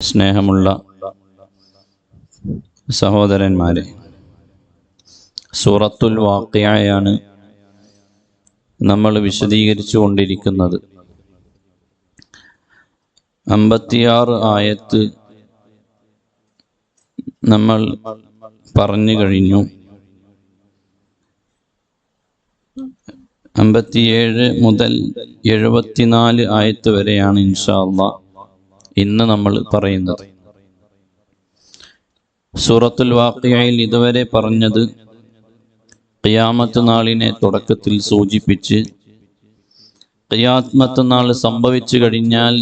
സ്നേഹമുള്ള സഹോദരന്മാരെ, സൂറത്തുൽ വാഖിഅയാണ് നമ്മൾ വിശദീകരിച്ചു കൊണ്ടിരിക്കുന്നത്. 56 ആയത്ത് നമ്മൾ പറഞ്ഞു കഴിഞ്ഞു. 57 മുതൽ 74 ആയത്ത് വരെയാണ് ഇൻഷാ അല്ലാഹ് ഇന്ന് നമ്മൾ പറയുന്നത്. സൂറത്തുൽ വാഖിഅയിൽ ഇതുവരെ പറഞ്ഞത് ഖിയാമത്ത് നാളിനെ തുടക്കത്തിൽ സൂചിപ്പിച്ച്, ഖിയാമത്ത് നാൾ സംഭവിച്ചു കഴിഞ്ഞാൽ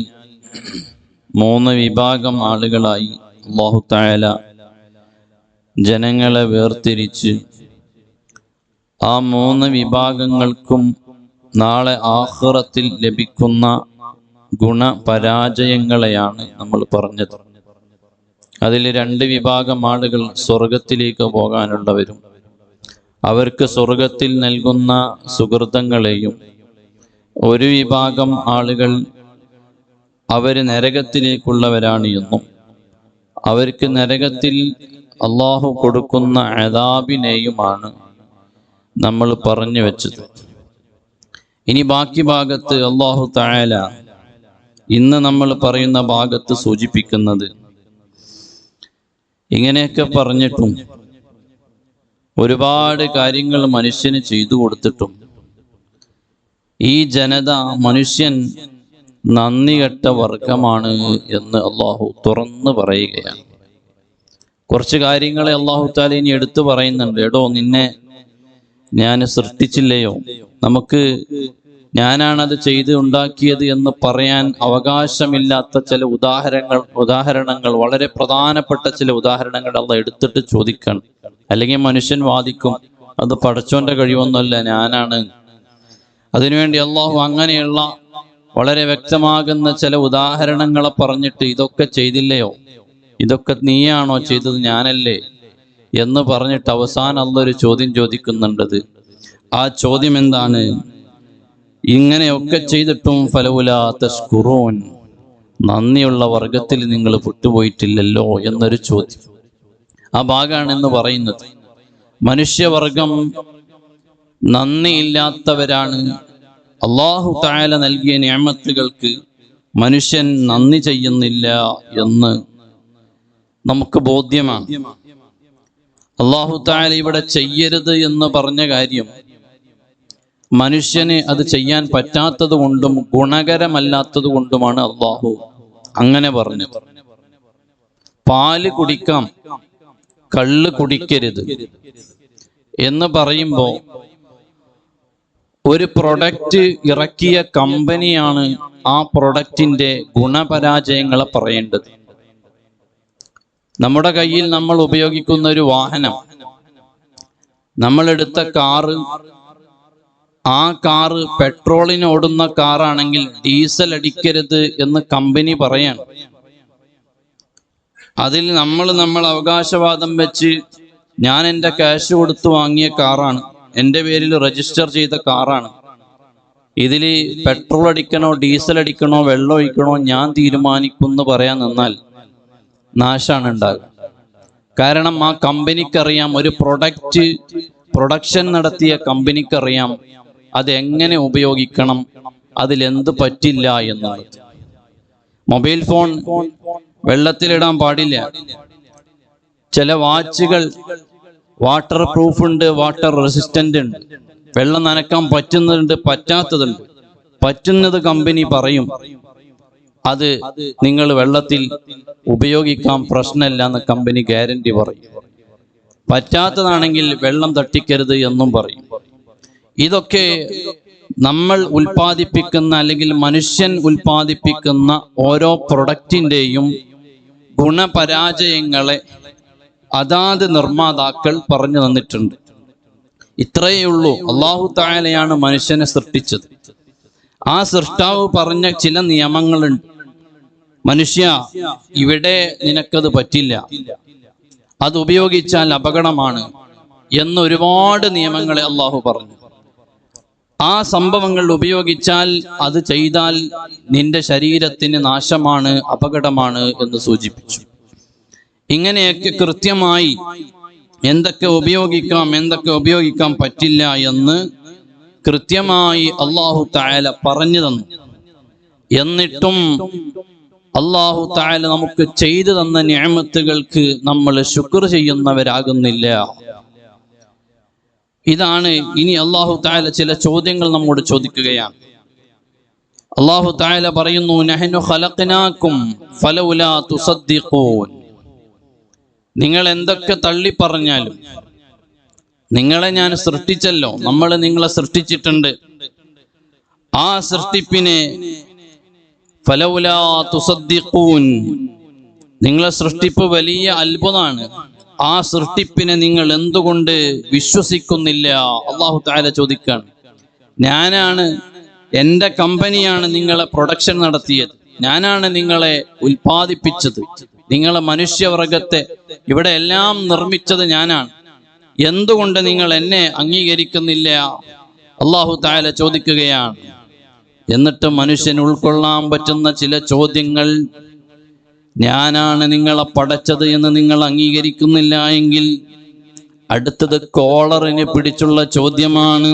3 വിഭാഗം ആളുകളായി അല്ലാഹു തആല ജനങ്ങളെ വേർതിരിച്ച് ആ 3 വിഭാഗങ്ങൾക്കും നാളെ ആഖിറത്തിൽ ലഭിക്കുന്ന ഗുണപരാജയങ്ങളെയാണ് നമ്മൾ പറഞ്ഞത്. അതിൽ 2 വിഭാഗം ആളുകൾ സ്വർഗത്തിലേക്ക് പോകാനുള്ളവരും അവർക്ക് സ്വർഗത്തിൽ നൽകുന്ന സുഹൃതങ്ങളെയും, 1 വിഭാഗം ആളുകൾ അവർ നരകത്തിലേക്കുള്ളവരാണ് എന്നും അവർക്ക് നരകത്തിൽ അള്ളാഹു കൊടുക്കുന്ന അദാബിനെയുമാണ് നമ്മൾ പറഞ്ഞു വെച്ചത്. ഇനി ബാക്കി ഭാഗത്ത് അല്ലാഹു തആല ഇന്ന് നമ്മൾ പറയുന്ന ഭാഗത്ത് സൂചിപ്പിക്കുന്നത്, ഇങ്ങനെയൊക്കെ പറഞ്ഞിട്ടും ഒരുപാട് കാര്യങ്ങൾ മനുഷ്യന് ചെയ്തു കൊടുത്തിട്ടും ഈ ജനത, മനുഷ്യൻ നന്ദി കെട്ട വർഗമാണ് എന്ന് അല്ലാഹു തുറന്നു പറയുകയാണ്. കുറച്ച് കാര്യങ്ങളെ അല്ലാഹു തആല ഇനി എടുത്തു പറയുന്നുണ്ട്. എടോ, നിന്നെ ഞാൻ സൃഷ്ടിച്ചില്ലയോ? നമുക്ക് ഞാനാണത് ചെയ്ത് ഉണ്ടാക്കിയത് എന്ന് പറയാൻ അവകാശമില്ലാത്ത ചില ഉദാഹരണങ്ങൾ, വളരെ പ്രധാനപ്പെട്ട ചില ഉദാഹരണങ്ങൾ അള്ളാഹ് എടുത്തിട്ട് ചോദിക്കണം. അല്ലെങ്കിൽ മനുഷ്യൻ വാദിക്കും, അത് പടച്ചോന്റെ കഴിവൊന്നുമല്ല, ഞാനാണ്. അതിനുവേണ്ടി അള്ളാഹു അങ്ങനെയുള്ള വളരെ വ്യക്തമാകുന്ന ചില ഉദാഹരണങ്ങളെ പറഞ്ഞിട്ട്, ഇതൊക്കെ ചെയ്തില്ലയോ, ഇതൊക്കെ നീയാണോ ചെയ്തത്, ഞാനല്ലേ എന്ന് പറഞ്ഞിട്ട് അവസാനം അള്ളാഹ് ഒരു ചോദ്യം ചോദിക്കുന്നുണ്ടത്. ആ ചോദ്യം എന്താണ്? ഇങ്ങനെയൊക്കെ ചെയ്തിട്ടും ഫലൗലാ തശ്കുറൂൻ, നന്ദിയുള്ള വർഗത്തിൽ നിങ്ങൾ വിട്ടുപോയിട്ടില്ലല്ലോ എന്നൊരു ചോദ്യം. ആ ഭാഗമാണ് എന്ന് പറയുന്നത്. മനുഷ്യവർഗം നന്ദിയില്ലാത്തവരാണ്. അല്ലാഹു തആല നൽകിയ നിഅമത്തുകൾക്ക് മനുഷ്യൻ നന്ദി ചെയ്യുന്നില്ല എന്ന് നമുക്ക് ബോധ്യമാണ്. അല്ലാഹു തആല ഇവിടെ ചെയ്യരുത് എന്ന് പറഞ്ഞ കാര്യം മനുഷ്യന് അത് ചെയ്യാൻ പറ്റാത്തത് കൊണ്ടും ഗുണകരമല്ലാത്തത് കൊണ്ടുമാണ് അല്ലാഹു അങ്ങനെ പറഞ്ഞത്. പാല് കുടിക്കാം, കള്ള് കുടിക്കരുത് എന്ന് പറയുമ്പോൾ ഒരു പ്രൊഡക്റ്റ് ഇറക്കിയ കമ്പനിയാണ് ആ പ്രൊഡക്റ്റിന്റെ ഗുണപരാജയങ്ങളെ പറയേണ്ടത്. നമ്മുടെ കയ്യിൽ നമ്മൾ ഉപയോഗിക്കുന്ന ഒരു വാഹനം, നമ്മളെടുത്ത കാറ്, ആ കാറ് പെട്രോളിന് ഓടുന്ന കാറാണെങ്കിൽ ഡീസൽ അടിക്കരുത് എന്ന് കമ്പനി പറയാണ്. അതിൽ നമ്മൾ അവകാശവാദം വെച്ച്, ഞാൻ എൻ്റെ ക്യാഷ് കൊടുത്ത് വാങ്ങിയ കാറാണ്, എൻ്റെ പേരിൽ രജിസ്റ്റർ ചെയ്ത കാറാണ്, ഇതിൽ പെട്രോൾ അടിക്കണോ ഡീസൽ അടിക്കണോ വെള്ളം ഒഴിക്കണോ ഞാൻ തീരുമാനിക്കുമെന്ന് പറയാൻ നിന്നാൽ നാശാണ് ഉണ്ടാകുക. കാരണം ആ കമ്പനിക്കറിയാം, ഒരു പ്രൊഡക്ഷൻ നടത്തിയ കമ്പനിക്കറിയാം അതെങ്ങനെ ഉപയോഗിക്കണം, അതിലെന്ത് പറ്റില്ല എന്നുള്ളത്. മൊബൈൽ ഫോൺ വെള്ളത്തിലിടാൻ പാടില്ല. ചില വാച്ചുകൾ വാട്ടർ പ്രൂഫ് ഉണ്ട്, വാട്ടർ റെസിസ്റ്റന്റ് ഉണ്ട്. വെള്ളം നനക്കാൻ പറ്റുന്നതുണ്ട്, പറ്റാത്തതുണ്ട്. പറ്റുന്നത് കമ്പനി പറയും, അത് നിങ്ങൾ വെള്ളത്തിൽ ഉപയോഗിക്കാൻ പ്രശ്നമില്ല എന്ന് കമ്പനി ഗ്യാരണ്ടി പറയും. പറ്റാത്തതാണെങ്കിൽ വെള്ളം തട്ടിക്കരുത് എന്നും പറയും. ഇതൊക്കെ നമ്മൾ ഉൽപ്പാദിപ്പിക്കുന്ന, അല്ലെങ്കിൽ മനുഷ്യൻ ഉൽപ്പാദിപ്പിക്കുന്ന ഓരോ പ്രൊഡക്റ്റിൻ്റെയും ഗുണപരാജയങ്ങളെ അതാത് നിർമ്മാതാക്കൾ പറഞ്ഞു തന്നിട്ടുണ്ട്. ഇത്രയേ ഉള്ളൂ. അല്ലാഹു തആലയാണ് മനുഷ്യനെ സൃഷ്ടിച്ചത്. ആ സൃഷ്ടാവ് പറഞ്ഞ ചില നിയമങ്ങളുണ്ട്. മനുഷ്യ, ഇവിടെ നിനക്കത് പറ്റില്ല, അത് ഉപയോഗിച്ചാൽ അപകടമാണ് എന്നൊരുപാട് നിയമങ്ങളെ അല്ലാഹു പറഞ്ഞു. ആ സംഭവങ്ങൾ ഉപയോഗിച്ചാൽ, അത് ചെയ്താൽ നിന്റെ ശരീരത്തിന് നാശമാണ്, അപകടമാണ് എന്ന് സൂചിപ്പിച്ചു. ഇങ്ങനെയൊക്കെ കൃത്യമായി എന്തൊക്കെ ഉപയോഗിക്കാം, എന്തൊക്കെ ഉപയോഗിക്കാൻ പറ്റില്ല എന്ന് കൃത്യമായി അല്ലാഹു തആല പറഞ്ഞു തന്നു. എന്നിട്ടും അല്ലാഹു തആല നമുക്ക് ചെയ്തു തന്ന നിഅമത്തുകൾക്ക് നമ്മൾ ശുക്ർ ചെയ്യുന്നവരാകുന്നില്ല. ഇതാണ് ഇനി അല്ലാഹു തആല ചില ചോദ്യങ്ങൾ നമ്മോട് ചോദിക്കുകയാണ്. അല്ലാഹു തആല പറയുന്നു, നഹ്നു ഖലഖനാകും ഫലൗലാ തുസദ്ദിഖൂൻ. നിങ്ങൾ എന്തൊക്കെ തള്ളി പറഞ്ഞാലും, നിങ്ങളെ ഞാൻ സൃഷ്ടിച്ചല്ലോ, നമ്മൾ നിങ്ങളെ സൃഷ്ടിച്ചിട്ടുണ്ട്. ആ സൃഷ്ടിപ്പിനെ ഫലൗലാ തുസദ്ദിഖൂൻ, നിങ്ങളെ സൃഷ്ടിപ്പ് വലിയ അത്ഭുതമാണ്. ആ സൃഷ്ടിപ്പിനെ നിങ്ങൾ എന്തുകൊണ്ട് വിശ്വസിക്കുന്നില്ല? അല്ലാഹു തആല ചോദിക്കാണ്. ഞാനാണ്, എൻ്റെ കമ്പനിയാണ് നിങ്ങളെ പ്രൊഡക്ഷൻ നടത്തിയത്, ഞാനാണ് നിങ്ങളെ ഉൽപ്പാദിപ്പിച്ചത്, നിങ്ങളെ മനുഷ്യവർഗത്തെ ഇവിടെ എല്ലാം നിർമ്മിച്ചത് ഞാനാണ്. എന്തുകൊണ്ട് നിങ്ങൾ എന്നെ അംഗീകരിക്കുന്നില്ല? അല്ലാഹു തആല ചോദിക്കുകയാണ്. എന്നിട്ട് മനുഷ്യൻ ഉൾക്കൊള്ളാൻ പറ്റുന്ന ചില ചോദ്യങ്ങൾ, ഞാനാണ് നിങ്ങളെ പടച്ചത് എന്ന് നിങ്ങൾ അംഗീകരിക്കുന്നില്ല എങ്കിൽ അടുത്തത് കോളറിനെ പിടിച്ചുള്ള ചോദ്യമാണ്.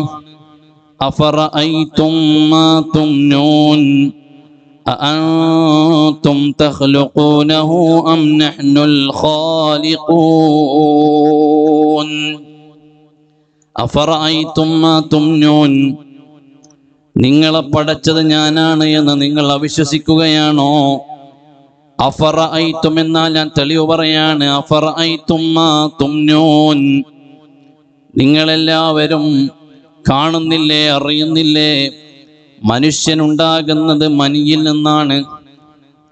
അഫറഅയ്തും മാ തുംനൂൻ അഅൻതും തഖ്ലുഖൂനഹു അം നഹ്നുൽ ഖാലിഖൂൻ. അഫറഅയ്തും മാ തുംനൂൻ, നിങ്ങളെ പടച്ചത് ഞാനാണ് എന്ന് നിങ്ങൾ അവിശ്വസിക്കുകയാണോ? അഫറഅയ്തും എന്നാൽ ഞാൻ തെളിവ് പറയാണ്. അഫറഅയ്തും മാ തുംനൂൻ, നിങ്ങളെല്ലാവരും കാണുന്നില്ലേ, അറിയുന്നില്ലേ? മനുഷ്യനുണ്ടാകുന്നത് മനിയിൽ നിന്നാണ്.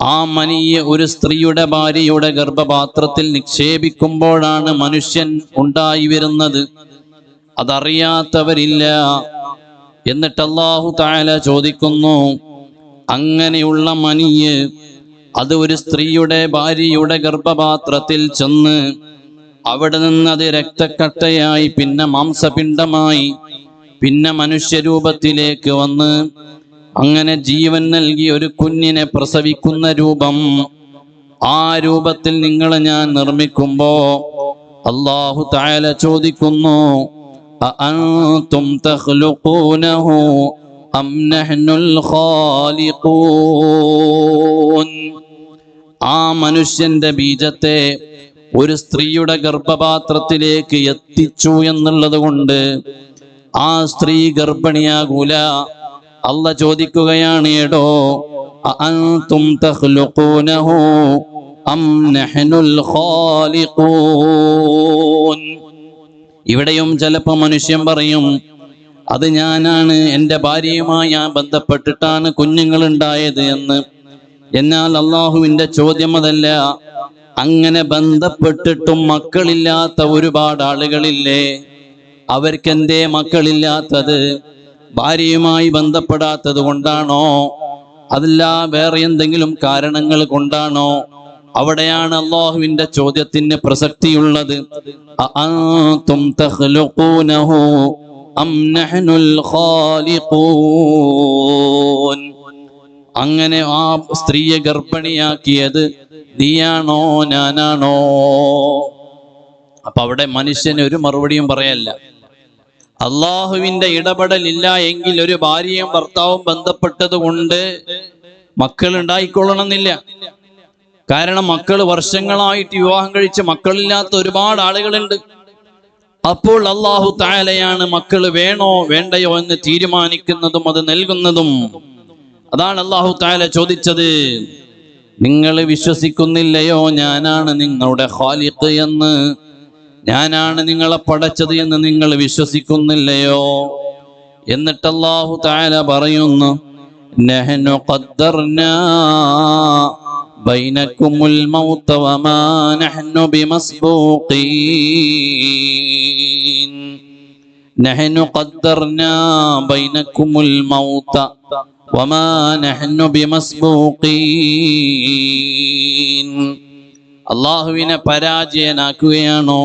ആ മനിയെ ഒരു സ്ത്രീയുടെ ഭാര്യയുടെ ഗർഭപാത്രത്തിൽ നിക്ഷേപിക്കുമ്പോഴാണ് മനുഷ്യൻ ഉണ്ടായി വരുന്നത്. അതറിയാത്തവരില്ല. എന്നിട്ട് അല്ലാഹു തആല ചോദിക്കുന്നു, അങ്ങനെയുള്ള മനിയെ അത് ഒരു സ്ത്രീയുടെ ഭാര്യയുടെ ഗർഭപാത്രത്തിൽ ചെന്ന് അവിടെ നിന്ന് അത് രക്തക്കട്ടയായി, പിന്നെ മാംസപിണ്ഡമായി, പിന്നെ മനുഷ്യരൂപത്തിലേക്ക് വന്ന് അങ്ങനെ ജീവൻ നൽകി ഒരു കുഞ്ഞിനെ പ്രസവിക്കുന്ന രൂപം, ആ രൂപത്തിൽ നിങ്ങളെ ഞാൻ നിർമ്മിക്കുമ്പോ അല്ലാഹു തആല ചോദിക്കുന്നു, അഅൻതും തഖ്ലുഖൂനഹു അം നഹ്നുൽ ഖാലിഖൂൻ. ആ മനുഷ്യന്റെ ബീജത്തെ ഒരു സ്ത്രീയുടെ ഗർഭപാത്രത്തിലേക്ക് എത്തിച്ചു എന്നുള്ളത് കൊണ്ട് ആ സ്ത്രീ ഗർഭിണിയാകൂല. അല്ലാഹ് ചോദിക്കുകയാണ്, എടോ അഅൻതും തഖ്ലുഖൂനഹു അം നഹ്നുൽ ഖാലിഖൂൻ. ഇവിടെയും ചിലപ്പോൾ മനുഷ്യൻ പറയും, അത് ഞാനാണ്, എൻ്റെ ഭാര്യയുമായി ഞാൻ ബന്ധപ്പെട്ടിട്ടാണ് കുഞ്ഞുങ്ങൾ ഉണ്ടായത് എന്ന്. എന്നാൽ അള്ളാഹുവിൻ്റെ ചോദ്യം അതല്ല. അങ്ങനെ ബന്ധപ്പെട്ടിട്ടും മക്കളില്ലാത്ത ഒരുപാട് ആളുകളില്ലേ? അവർക്കെന്തേ മക്കളില്ലാത്തത്? ഭാര്യയുമായി ബന്ധപ്പെടാത്തത് കൊണ്ടാണോ? അതല്ല വേറെ എന്തെങ്കിലും കാരണങ്ങൾ കൊണ്ടാണോ? അവിടെയാണ് അല്ലാഹുവിന്റെ ചോദ്യത്തിന് പ്രസക്തിയുള്ളത്. അഅൻതും തഖ്ലുഖൂനഹു അം നഹ്നുൽ ഖാലിഖൂൻ. അങ്ങനെ ആ സ്ത്രീയെ ഗർഭിണിയാക്കിയത് നീയാണോ ഞാനാണോ? അപ്പൊ അവിടെ മനുഷ്യന് ഒരു മറുപടിയും പറയല്ല. അള്ളാഹുവിന്റെ ഇടപെടലില്ല എങ്കിൽ ഒരു ഭാര്യയും ഭർത്താവും ബന്ധപ്പെട്ടത് കൊണ്ട് മക്കൾ ഉണ്ടായിക്കൊള്ളണമെന്നില്ല. കാരണം മക്കൾ വർഷങ്ങളായിട്ട് വിവാഹം കഴിച്ച് മക്കളില്ലാത്ത ഒരുപാട് ആളുകളുണ്ട്. അപ്പോൾ അല്ലാഹു തആലയാണ് മക്കൾ വേണോ വേണ്ടയോ എന്ന് തീരുമാനിക്കുന്നതും അത് നൽകുന്നതും. അതാണ് അല്ലാഹു തആല ചോദിച്ചത്, നിങ്ങൾ വിശ്വസിക്കുന്നില്ലയോ ഞാനാണ് നിങ്ങളുടെ ഖാലിഖ് എന്ന്, ഞാനാണ് നിങ്ങളെ പടച്ചത് എന്ന് നിങ്ങൾ വിശ്വസിക്കുന്നില്ലയോ? എന്നിട്ട് അല്ലാഹു തആല പറയുന്നു, നഹ്നു ഖദ്ദർനാ ബൈനകുമുൽ മൗത വമാ നഹ്നു ബിമസ്ബൂഖീൻ. നഹ്നു ഖദ്ദർനാ ബൈനകുമുൽ മൗത വമാ നഹ്നു ബിമസ്ബൂഖീൻ. അല്ലാഹുവിനെ പരാജയനാക്കുകയാണോ?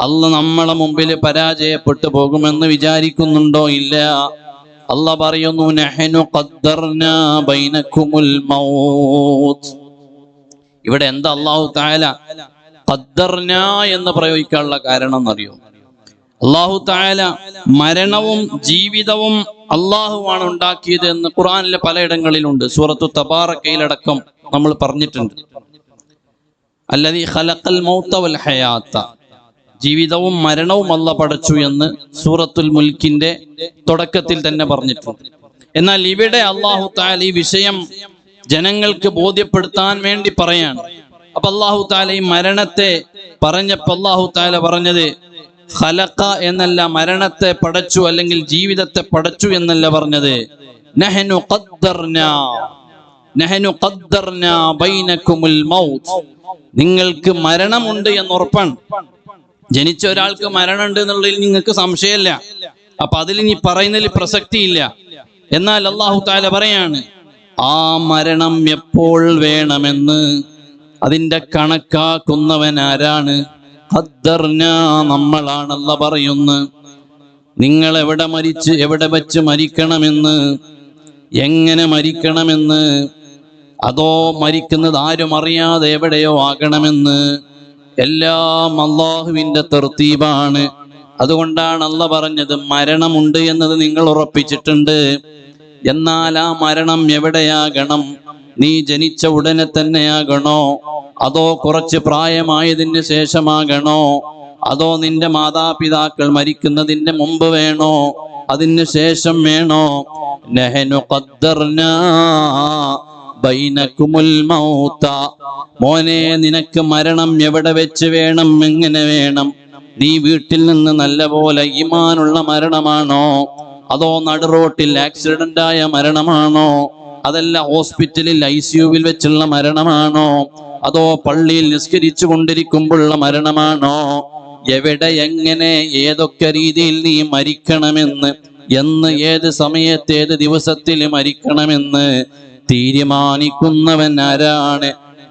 അല്ലാഹ് നമ്മളെ മുമ്പിൽ പരാജയപ്പെട്ടു പോകുമെന്ന് വിചാരിക്കുന്നുണ്ടോ? ഇല്ല. അല്ലാഹ് പറയുന്നു നഹ്നു ഖദ്ദർനാ ബൈനകുമുൽ മൗത്ത്. ഇവിടെ എന്താ അല്ലാഹു തആല ഖദ്ദർനാ എന്ന് പ്രയോഗിക്കാനുള്ള കാരണം എന്നറിയോ? അല്ലാഹു തആല മരണവും ജീവിതവും അല്ലാഹുവാണ് ഉണ്ടാക്കിയത് എന്ന് ഖുർആനിലെ പലയിടങ്ങളിലുണ്ട്. സൂറത്തു തബാറക്കയിലടക്കം നമ്മൾ പറഞ്ഞിട്ടുണ്ട്. അല്ലദീ ഖലഖൽ മൗത വൽ ഹയാത്ത, ജീവിതവും മരണവും അല്ലാഹ് പടച്ചു എന്ന് സൂറത്തുൽ മുൽക്കിന്റെ തുടക്കത്തിൽ തന്നെ പറഞ്ഞിട്ടുണ്ട്. എന്നാൽ ഇവിടെ അല്ലാഹു തആല ഈ വിഷയം ജനങ്ങൾക്ക് ബോധ്യപ്പെടുത്താൻ വേണ്ടി പറയാണ്. അപ്പൊ അല്ലാഹു തആല ഈ മരണത്തെ പറഞ്ഞപ്പോൾ അല്ലാഹു തആല പറഞ്ഞത് ഖലഖ എന്നല്ല, മരണത്തെ പടച്ചു അല്ലെങ്കിൽ ജീവിതത്തെ പടച്ചു എന്നല്ല പറഞ്ഞത്. നഹ്നു ഖദ്ദർനാ ബൈനകുമുൽ മൗത്ത്, നിങ്ങൾക്ക് മരണമുണ്ട് എന്ന് ഉറപ്പാണ്. ജനിച്ച ഒരാൾക്ക് മരണമുണ്ട് എന്നുള്ളതിൽ നിങ്ങൾക്ക് സംശയമില്ല. അപ്പൊ അതിൽ ഇനി പറയുന്നതിൽ പ്രസക്തിയില്ല. എന്നാൽ അല്ലാഹു തആല പറയാണ് ആ മരണം എപ്പോൾ വേണമെന്ന് അതിന്റെ കണക്കാക്കുന്നവൻ ആരാണ്? ഖദ്ദർനാ, നമ്മളാണല്ല പറയുന്നു. നിങ്ങൾ എവിടെ വെച്ച് മരിക്കണമെന്ന്, എങ്ങനെ മരിക്കണമെന്ന്, അതോ മരിക്കുന്നത് ആരും അറിയാതെ എവിടെയോ ആകണമെന്ന്, എല്ലാം അല്ലാഹുവിന്റെ തർത്തീബാണ്. അതുകൊണ്ടാണ് അല്ലാഹ് പറഞ്ഞത് മരണമുണ്ട് എന്നത് നിങ്ങൾ ഉറപ്പിച്ചിട്ടുണ്ട്. എന്നാൽ ആ മരണം എവിടെയാകണം? നീ ജനിച്ച ഉടനെ തന്നെയാകണോ? അതോ കുറച്ച് പ്രായമായതിന് ശേഷമാകണോ? അതോ നിന്റെ മാതാപിതാക്കൾ മരിക്കുന്നതിന്റെ മുമ്പ് വേണോ? അതിന് ശേഷം വേണോ? നഹ്നു ഖദ്ദർനാ ബൈനകുമുൽ മൗത, മോനെ നിനക്ക് മരണം എവിടെ വെച്ച് വേണം, എങ്ങനെ വേണം? നീ വീട്ടിൽ നിന്ന് നല്ലപോലെ ഈമാനുള്ള മരണമാണോ? അതോ നടുറോട്ടിൽ ആക്സിഡന്റ് ആയ മരണമാണോ? അതല്ല ഹോസ്പിറ്റലിൽ ICU-വിൽ വെച്ചുള്ള മരണമാണോ? അതോ പള്ളിയിൽ നിസ്കരിച്ചു കൊണ്ടിരിക്കുമ്പോഴുള്ള മരണമാണോ? എവിടെ, എങ്ങനെ, ഏതൊക്കെ രീതിയിൽ നീ മരിക്കണമെന്ന്, എന്ന്, ഏത് സമയത്ത്, ഏത് ദിവസത്തിൽ മരിക്കണമെന്ന് തീരുമാനിക്കുന്നവൻ ആരാണ്?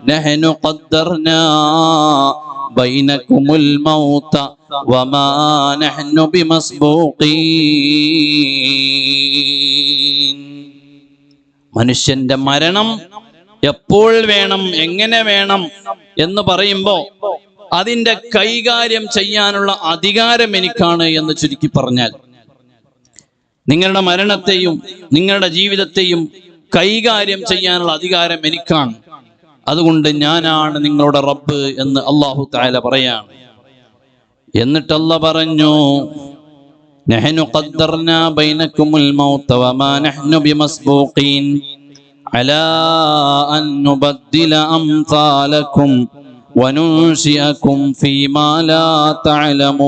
നഹ്നു ഖദ്ദർനാ ബൈനകുമുൽ മൗത വമാ നഹ്നു ബിമസ്ബൂഖീൻ. മനുഷ്യന്റെ മരണം എപ്പോൾ വേണം, എങ്ങനെ വേണം എന്ന് പറയുമ്പോ അതിന്റെ കൈകാര്യം ചെയ്യാനുള്ള അധികാരം എനിക്കാണ് എന്ന് ചുരുക്കി പറഞ്ഞാൽ, നിങ്ങളുടെ മരണത്തെയും നിങ്ങളുടെ ജീവിതത്തെയും കൈകാര്യം ചെയ്യാനുള്ള അധികാരം എനിക്കാണ്. അതുകൊണ്ട് ഞാനാണ് നിങ്ങളുടെ റബ്ബ് എന്ന് അല്ലാഹു തആല പറയാണ്. എന്നിട്ട് അല്ലാഹ് പറഞ്ഞു നഹ്നു ഖദ്ദർനാ ബൈനകുമുൽ മൗത വമാ നഹ്നു ബിമസ്ബൂഖീൻ അലാ അൻ നുബദ്ദില അംസാലകും വനുൻശിഅകും ഫീമാ ലാ തഅലമൂൻ.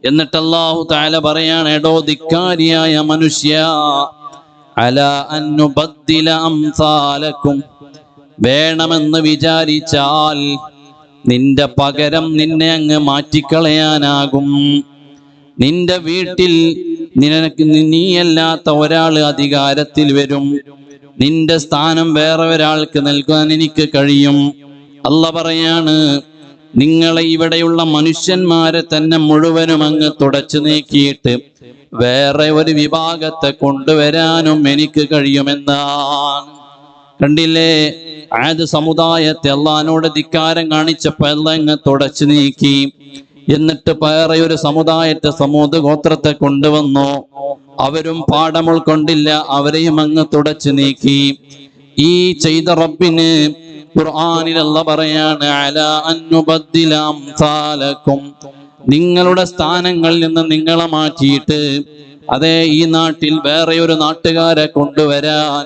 എന്നിട്ട് അല്ലാഹു തആല പറയാണ്, എടോ ധിക്കാരിയായ മനുഷ്യ, അലാ അൻ നുബദ്ദില അംസാലകും, വേണമെന്ന് വിചാരിച്ചാൽ നിന്റെ പകരം നിന്നെ അങ്ങ് മാറ്റിക്കളയാനാകും. നിന്റെ വീട്ടിൽ നിനക്ക് നീയല്ലാത്ത ഒരാൾ അധികാരത്തിൽ വരും. നിന്റെ സ്ഥാനം വേറെ ഒരാൾക്ക് നൽകാൻ എനിക്ക് കഴിയും. അല്ലാഹ് പറയാണ്, നിങ്ങളെ ഇവിടെയുള്ള മനുഷ്യന്മാരെ തന്നെ മുഴുവനും അങ്ങ് തുടച്ചു നീക്കിയിട്ട് വേറെ ഒരു വിഭാഗത്തെ കൊണ്ടുവരാനും എനിക്ക് കഴിയുമെന്നാണ്. കണ്ടില്ലേ, ആദ് സമുദായത്തെ അള്ളാഹിനോട് ധിക്കാരം കാണിച്ചപ്പോൾ അല്ലാഹ് അങ്ങ് തുടച്ചു നീക്കി. എന്നിട്ട് വേറെ ഒരു സമുദായത്തെ, സമൂദ് ഗോത്രത്തെ കൊണ്ടുവന്നു. അവരും പാഠം ഉൾക്കൊണ്ടില്ല, അവരെയും അങ്ങ് തുടച്ചു നീക്കി. ഈ ചെയ്ത റബ്ബിന് ഖുർആനിൽ അല്ലാഹ് പറയാണ്, അലാ അൻ നുബദ്ദില അംസാലകും, നിങ്ങളുടെ സ്ഥാനങ്ങളിൽ നിന്ന് നിങ്ങളെ മാറ്റിയിട്ട് അതേ ഈ നാട്ടിൽ വേറെ ഒരു നാട്ടുകാരെ കൊണ്ടുവരാൻ,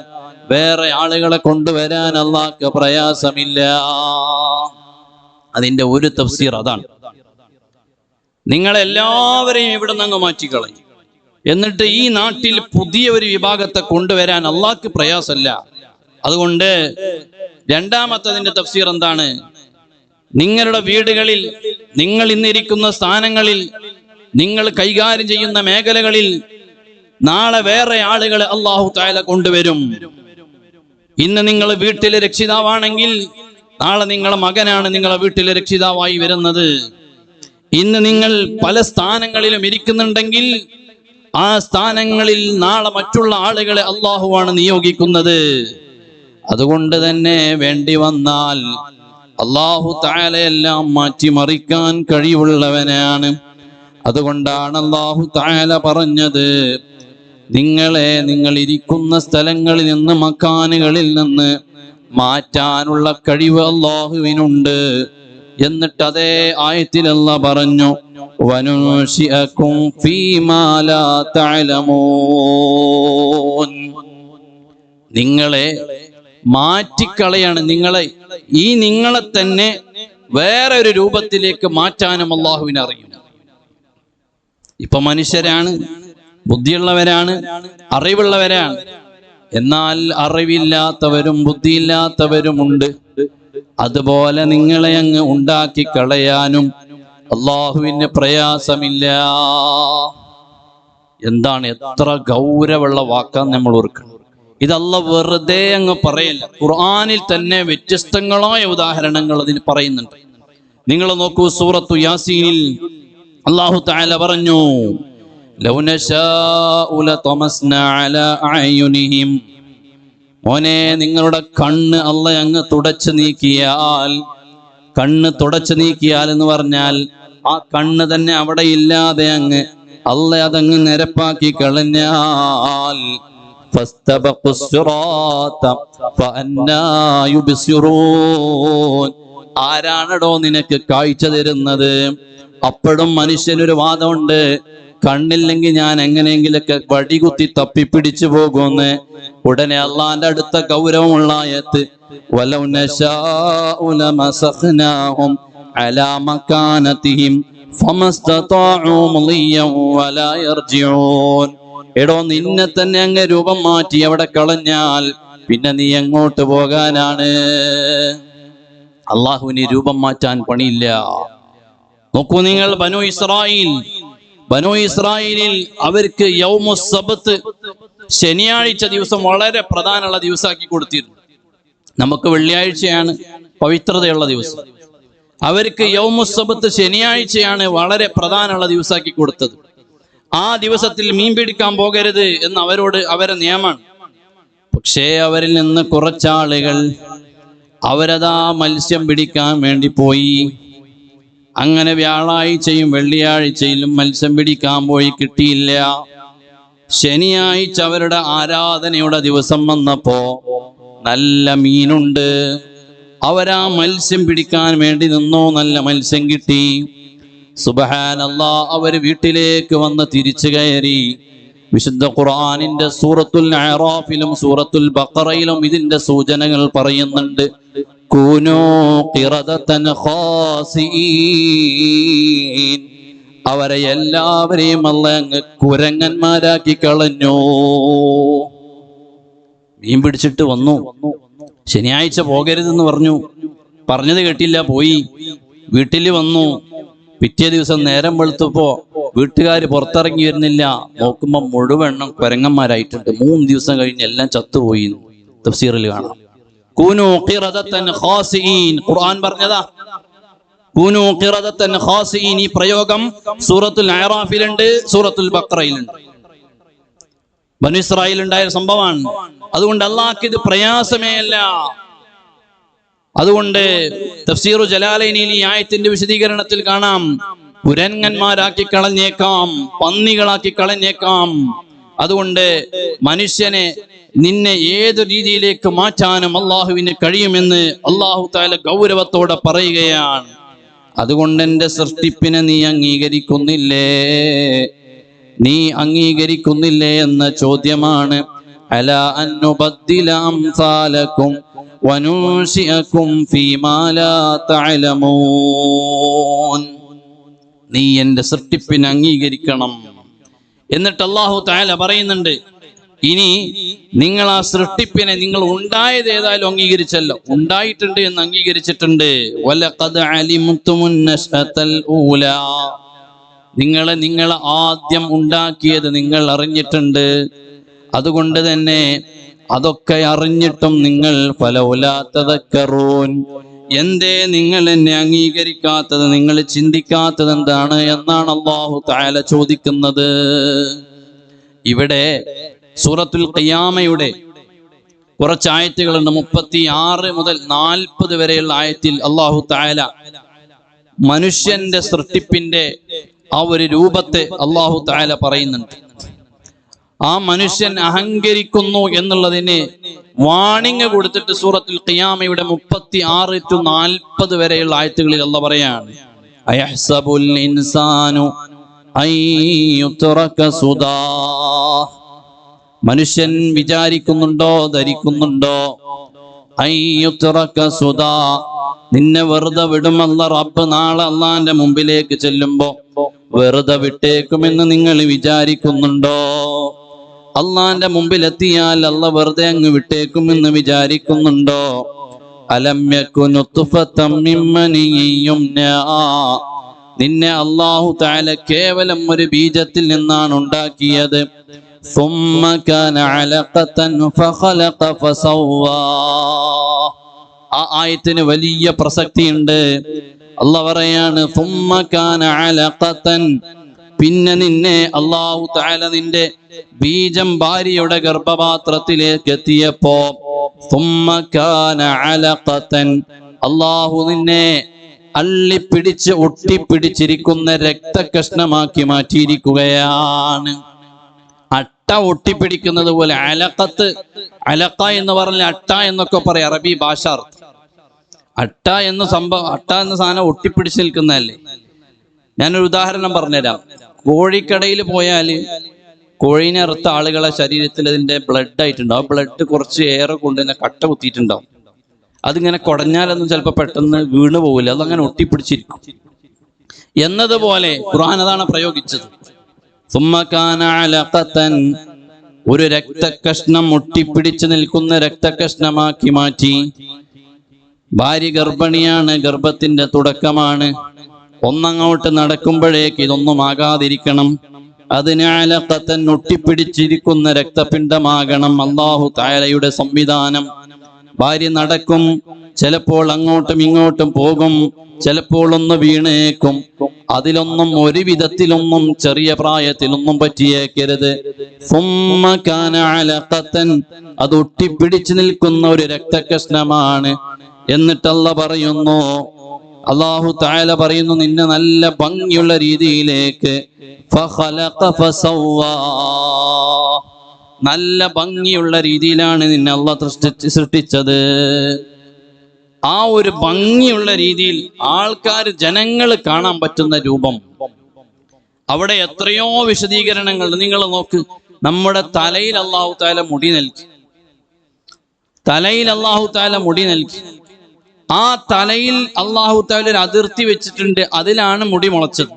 വേറെ ആളുകളെ കൊണ്ടുവരാൻ അല്ലാഹ്ക്ക് പ്രയാസമില്ല. അതിന്റെ ഒരു തഫ്സീർ അതാണ്. നിങ്ങളെല്ലാവരെയും ഇവിടെ നിന്ന് അങ്ങ് മാറ്റിക്കളയും, എന്നിട്ട് ഈ നാട്ടിൽ പുതിയ ഒരു വിഭാഗത്തെ കൊണ്ടുവരാൻ അല്ലാഹ്ക്ക് പ്രയാസമല്ല. അതുകൊണ്ട് രണ്ടാമത്തതിന്റെ തഫ്സീർ എന്താണ്? നിങ്ങളുടെ വീടുകളിൽ, നിങ്ങൾ ഇന്നിരിക്കുന്ന സ്ഥാനങ്ങളിൽ, നിങ്ങൾ കൈകാര്യം ചെയ്യുന്ന മേഖലകളിൽ നാളെ വേറെ ആളുകളെ അല്ലാഹു തആല കൊണ്ടുവരും. ഇന്ന് നിങ്ങൾ വീട്ടിലെ രക്ഷിതാവാണെങ്കിൽ നാളെ നിങ്ങളെ മകനാണ് നിങ്ങളെ വീട്ടിലെ രക്ഷിതാവായി വരുന്നത്. ഇന്ന് നിങ്ങൾ പല സ്ഥാനങ്ങളിലും ഇരിക്കുന്നുണ്ടെങ്കിൽ ആ സ്ഥാനങ്ങളിൽ നാളെ മറ്റുള്ള ആളുകളെ അള്ളാഹുവാണ് നിയോഗിക്കുന്നത്. അതുകൊണ്ട് തന്നെ വേണ്ടി വന്നാൽ അള്ളാഹു തആലയെല്ലാം മാറ്റിമറിക്കാൻ കഴിവുള്ളവനാണ്. അതുകൊണ്ടാണ് അള്ളാഹു തആല പറഞ്ഞത്, നിങ്ങൾ ഇരിക്കുന്ന സ്ഥലങ്ങളിൽ നിന്ന്, മക്കാനുകളിൽ നിന്ന് മാറ്റാനുള്ള കഴിവ് അള്ളാഹുവിനുണ്ട്. എന്നിട്ട് അതേ ആയത്തിൽ അല്ലാഹ് പറഞ്ഞു, വനുൻശിഅകും ഫീമാ ലാ തഅലമൂൻ. നിങ്ങളെ മാറ്റിക്കളയാണ്, നിങ്ങളെ തന്നെ വേറെ ഒരു രൂപത്തിലേക്ക് മാറ്റാനും അള്ളാഹുവിന് അറിയും. ഇപ്പൊ മനുഷ്യരാണ്, ബുദ്ധിയുള്ളവരാണ്, അറിവുള്ളവരാണ്. എന്നാൽ അറിവില്ലാത്തവരും ബുദ്ധിയില്ലാത്തവരുമുണ്ട്. അതുപോലെ നിങ്ങളെ അങ്ങ് ഉണ്ടാക്കി കളയാനും അള്ളാഹുവിന് പ്രയാസമില്ല. എന്താണ്, എത്ര ഗൗരവമുള്ള വാക്കാന്ന് നമ്മൾ ഓർക്കണം. ഇതല്ല വെറുതെ അങ്ങ് പറയല്ല. ഖുർആനിൽ തന്നെ വ്യത്യസ്തങ്ങളായ ഉദാഹരണങ്ങൾ അതിന് പറയുന്നുണ്ട്. നിങ്ങൾ നോക്കൂ, സൂറത്തു യാസീനിൽ അല്ലാഹു തആല പറഞ്ഞു, ലൗ നശാഉ ലതമസ്നാ അലാ അഅ്യുനിഹിം. മോനെ, നിങ്ങളുടെ കണ്ണ് അല്ലാഹ് അങ്ങ് തുടച്ചു നീക്കിയാൽ, കണ്ണ് തുടച്ചു നീക്കിയാൽ എന്ന് പറഞ്ഞാൽ ആ കണ്ണ് തന്നെ അവിടെ ഇല്ലാതെ അങ്ങ് അല്ലാഹ് അതങ്ങ് നിരപ്പാക്കി കളഞ്ഞാൽ, ആരാണടോ നിനക്ക് കാഴ്ച തരുന്നത്? അപ്പോഴും മനുഷ്യനൊരു വാദമുണ്ട്, കണ്ണില്ലെങ്കിൽ ഞാൻ എങ്ങനെയെങ്കിലൊക്കെ വടികുത്തി തപ്പിപ്പിടിച്ചു പോകുമെന്ന്. ഉടനെ അള്ളാന്റെ അടുത്ത ഗൗരവമുള്ള ആയത്ത്, വലൗ നശാഉ ലമസഖ്നാഹും അലാ മകാനതിഹിം ഫമസ്തതാഉ മുളിയൻ വലാ യർജിഊൻ. എടോ, നിന്നെ തന്നെ അങ്ങ് രൂപം മാറ്റി അവിടെ കളഞ്ഞാൽ പിന്നെ നീ എങ്ങോട്ട് പോകാനാണ്? അള്ളാഹുവിന് രൂപം മാറ്റാൻ പണിയില്ല. നോക്കൂ നിങ്ങൾ, ബനൂ ഇസ്രായേലിൽ അവർക്ക് യൗമുസ് സബ്ത്, ശനിയാഴ്ച ദിവസം വളരെ പ്രധാനമുള്ള ദിവസമാക്കി കൊടുത്തിരുന്നു. നമുക്ക് വെള്ളിയാഴ്ചയാണ് പവിത്രതയുള്ള ദിവസം. അവർക്ക് യൗമുസ് സബ്ത്, ശനിയാഴ്ചയാണ് വളരെ പ്രധാനമുള്ള ദിവസമാക്കി കൊടുത്തത്. ആ ദിവസത്തിൽ മീൻ പിടിക്കാൻ പോകരുത് എന്ന് അവരെ നിയമമാണ്. പക്ഷേ അവരിൽ നിന്ന് കുറച്ചാളുകൾ അവരതാ മത്സ്യം പിടിക്കാൻ വേണ്ടി പോയി. അങ്ങനെ വ്യാഴാഴ്ചയും വെള്ളിയാഴ്ചയിലും മത്സ്യം പിടിക്കാൻ പോയി, കിട്ടിയില്ല. ശനിയാഴ്ച അവരുടെ ആരാധനയുടെ ദിവസം വന്നപ്പോ നല്ല മീനുണ്ട്. അവരാ മത്സ്യം പിടിക്കാൻ വേണ്ടി നിന്നോ, നല്ല മത്സ്യം കിട്ടി. സുബ്ഹാനല്ലാഹ്, അവര് വീട്ടിലേക്ക് വന്ന് തിരിച്ചു കയറി. വിശുദ്ധ ഖുർആനിന്റെ സൂറത്തുൽ അഅറാഫിലും സൂറത്തുൽ ബഖറയിലും ഇതിന്റെ സൂചനകൾ പറയുന്നുണ്ട്. കൂനൂ ഖിറദതൻ ഖാസിഈൻ. അവരെ എല്ലാവരെയും അല്ലാഹ് അങ്ങ് കുരങ്ങന്മാരാക്കി കളഞ്ഞു. മീൻ പിടിച്ചിട്ട് വന്നു, ശനിയാഴ്ച പോകരുതെന്ന് പറഞ്ഞത് കേട്ടില്ല, പോയി. വീട്ടിൽ വന്നു. പിറ്റേ ദിവസം നേരം വെളുത്തപ്പോ വീട്ടുകാർ പുറത്തിറങ്ങി വരുന്നില്ല. നോക്കുമ്പോ മുഴുവണ്ണം കുരങ്ങന്മാരായിട്ടുണ്ട്. 3 ദിവസം കഴിഞ്ഞ് എല്ലാം ചത്തുപോയി. തഫ്സീറിൽ കാണാം. കൂനൂ ഖിറദതൻ ഖാസിഈൻ. ഖുർആൻ പറഞ്ഞതാ, കൂനൂ ഖിറദതൻ ഖാസിഈൻ. ഈ പ്രയോഗം സൂറത്തുൽ അഅറാഫിലുണ്ട്, സൂറത്തുൽ ബഖറയിലുണ്ട്. ബനൂ ഇസ്രായേൽ ഉണ്ടായ സംഭവമാണ്. അതുകൊണ്ട് അല്ലാഹ്ക്ക് ഇത് പ്രയാസമേ അല്ല. അതുകൊണ്ട് തഫ്സീറു ജലാലൈനിൽ ഈ ആയത്തിന്റെ വിശദീകരണത്തിൽ കാണാം, കുരങ്ങന്മാരാക്കി കളഞ്ഞേക്കാം, പന്നികളാക്കി കളഞ്ഞേക്കാം. അതുകൊണ്ട് മനുഷ്യനെ, നിന്നെ ഏത് രീതിയിലേക്ക് മാറ്റാനും അള്ളാഹുവിന് കഴിയുമെന്ന് അള്ളാഹു തആല ഗൗരവത്തോടെ പറയുകയാണ്. അതുകൊണ്ട് എന്റെ സൃഷ്ടിപ്പിനെ നീ അംഗീകരിക്കുന്നില്ലേ എന്ന ചോദ്യമാണ്. അലാ അൻ നുബദ്ദില അംസാലകും വനുൻശിഅകും ഫീമാ ലാ തഅലമൂൻ. നീ എന്റെ സൃഷ്ടിപ്പിനെ അംഗീകരിക്കണം. എന്നിട്ട് അല്ലാഹു തആല പറയുന്നുണ്ട്, ഇനി നിങ്ങൾ ആ സൃഷ്ടിപ്പിനെ, നിങ്ങൾ ഉണ്ടായത് ഏതായാലും അംഗീകരിച്ചല്ലോ, ഉണ്ടായിട്ടുണ്ട് എന്ന് അംഗീകരിച്ചിട്ടുണ്ട്. വലഖദ് അലിംതുമുൻ നശ്അതൽ ഊലാ. നിങ്ങളെ ആദ്യം ഉണ്ടാക്കിയത് നിങ്ങൾ അറിഞ്ഞിട്ടുണ്ട്. അതുകൊണ്ട് തന്നെ അതൊക്കെ അറിഞ്ഞിട്ടും നിങ്ങൾ ഫലൗലാ തദക്കറൂൻ, എന്തേ നിങ്ങൾ എന്നെ അംഗീകരിക്കാത്തത്, നിങ്ങൾ ചിന്തിക്കാത്തത് എന്താണ് എന്നാണ് അല്ലാഹു തആല ചോദിക്കുന്നത്. ഇവിടെ സൂറത്തുൽ ഖിയാമയുടെ കുറച്ച് ആയത്തുകളുണ്ട്. 36 മുതൽ 40 വരെയുള്ള ആയത്തിൽ അല്ലാഹു തആല മനുഷ്യന്റെ സൃഷ്ടിപ്പിന്റെ ആ ഒരു രൂപത്തെ അല്ലാഹു തആല പറയുന്നുണ്ട്. ആ മനുഷ്യൻ അഹങ്കരിക്കുന്നു എന്നുള്ളതിന് വാണിംഗ് കൊടുത്തിട്ട് സൂറത്തുൽ ഖിയാമയുടെ 36 to 40 വരെയുള്ള ആയത്തുകളിൽ അല്ലാഹു പറയാണ്, അയഹ്സബുൽ ഇൻസാനു അയ്യുത്രക സുദാ. മനുഷ്യൻ വിചാരിക്കുന്നുണ്ടോ, ധരിക്കുന്നുണ്ടോ, അയ്യുത്രക സുദാ, നിന്നെ വെറുതെ വിടുമല്ല റബ്ബ് നാളെ അള്ളാന്റെ മുമ്പിലേക്ക് ചെല്ലുമ്പോ വെറുതെ വിട്ടേക്കുമെന്ന് നിങ്ങൾ വിചാരിക്കുന്നുണ്ടോ? അള്ളാന്റെ മുമ്പിലെത്തിയാൽ അള്ളാഹ് വെറുതെ അങ്ങ് വിട്ടേക്കുമെന്ന് വിചാരിക്കുന്നുണ്ടോ? അലം യകുൻ നുത്ഫതം മിൻ മനിയ്യിൻ യുംനാ, നിന്നെ അല്ലാഹു തആല കേവലം ഒരു ബീജത്തിൽ നിന്നാണ് ഉണ്ടാക്കിയത്. ثم كان علقة فخلق فسوى. ആ ആയത്തിന് വലിയ പ്രസക്തിയുണ്ട്. അല്ലാഹു പറയാണ് ثم كان علقة, പിന്നെ നിന്നെ അല്ലാഹു തആല നിന്റെ ബീജം ഭാര്യയുടെ ഗർഭപാത്രത്തിലേക്ക് എത്തിയപ്പോ ثم كان علقة, അല്ലാഹു നിന്നെ അള്ളിപ്പിടിച്ച് ഒട്ടിപ്പിടിച്ചിരിക്കുന്ന രക്തകഷ്ണമാക്കി മാറ്റിയിരിക്കുകയാണ്. അട്ട ഒട്ടിപ്പിടിക്കുന്നത് പോലെ അലഖത്ത്, അലഖ എന്ന് പറഞ്ഞ അട്ട എന്നൊക്കെ പറയാം അറബി ഭാഷ. അട്ട എന്ന സംഭവം, അട്ട എന്ന സാധനം ഒട്ടിപ്പിടിച്ച് നിൽക്കുന്നതല്ലേ. ഞാനൊരു ഉദാഹരണം പറഞ്ഞുതരാം. കോഴിക്കടയിൽ പോയാൽ കോഴീനെ അറുത്ത ആളുകളെ ശരീരത്തിൽ അതിന്റെ ബ്ലഡ് ആയിട്ടുണ്ടാവും. ആ ബ്ലഡ് കുറച്ച് ഏറെ കൊണ്ട് തന്നെ കട്ട കുത്തിയിട്ടുണ്ടാവും. അതിങ്ങനെ കുടഞ്ഞാലൊന്നും ചിലപ്പോൾ പെട്ടെന്ന് വീണു പോകില്ല, അതങ്ങനെ ഒട്ടിപ്പിടിച്ചിരിക്കും. എന്നതുപോലെ ഖുർആൻ അതാണ് പ്രയോഗിച്ചത്. ثم كان علقة, ഒരു രക്തകഷ്ണം ഒട്ടിപ്പിടിച്ച് നിൽക്കുന്ന രക്തകഷ്ണമാക്കി മാറ്റി. ഭാര്യ ഗർഭിണിയാണ്, ഗർഭത്തിന്റെ തുടക്കമാണ്. ഒന്നങ്ങോട്ട് നടക്കുമ്പോഴേക്ക് ഇതൊന്നും ആകാതിരിക്കണം. അതിന് അലഖത്തൻ, ഒട്ടിപ്പിടിച്ചിരിക്കുന്ന രക്തപിണ്ഡമാകണം. അല്ലാഹു തആലയുടെ സംവിധാനം. ഭാര്യ നടക്കും, ചിലപ്പോൾ അങ്ങോട്ടും ഇങ്ങോട്ടും പോകും, ചിലപ്പോൾ ഒന്ന് വീണേക്കും. അതിലൊന്നും ഒരു വിധത്തിലൊന്നും ചെറിയ പ്രായത്തിലൊന്നും പറ്റിയേക്കരുത്. ثم كان علقة, അത് ഒട്ടിപ്പിടിച്ചു നിൽക്കുന്ന ഒരു രക്തകഷ്ണമാണ്. എന്നിട്ട് അല്ലാഹു പറയുന്നു, അല്ലാഹു തആല പറയുന്നു, നിന്നെ നല്ല ഭംഗിയുള്ള രീതിയിലേക്ക് فخلق فسوى, നല്ല ഭംഗിയുള്ള രീതിയിലാണ് നിന്നെ അല്ലാഹു സൃഷ്ടിച്ചത്. ആ ഒരു ഭംഗിയുള്ള രീതിയിൽ ആൾക്കാർ, ജനങ്ങൾ കാണാൻ പറ്റുന്ന രൂപം. അവിടെ എത്രയോ വിശദീകരണങ്ങൾ. നിങ്ങൾ നോക്ക്, നമ്മുടെ തലയിൽ അല്ലാഹു തആല മുടി നൽകി. തലയിൽ അല്ലാഹു തആല മുടി നൽകി. ആ തലയിൽ അല്ലാഹു തആല ഒരു അതിർത്തി വെച്ചിട്ടുണ്ട്. അതിലാണ് മുടി മുളച്ചത്.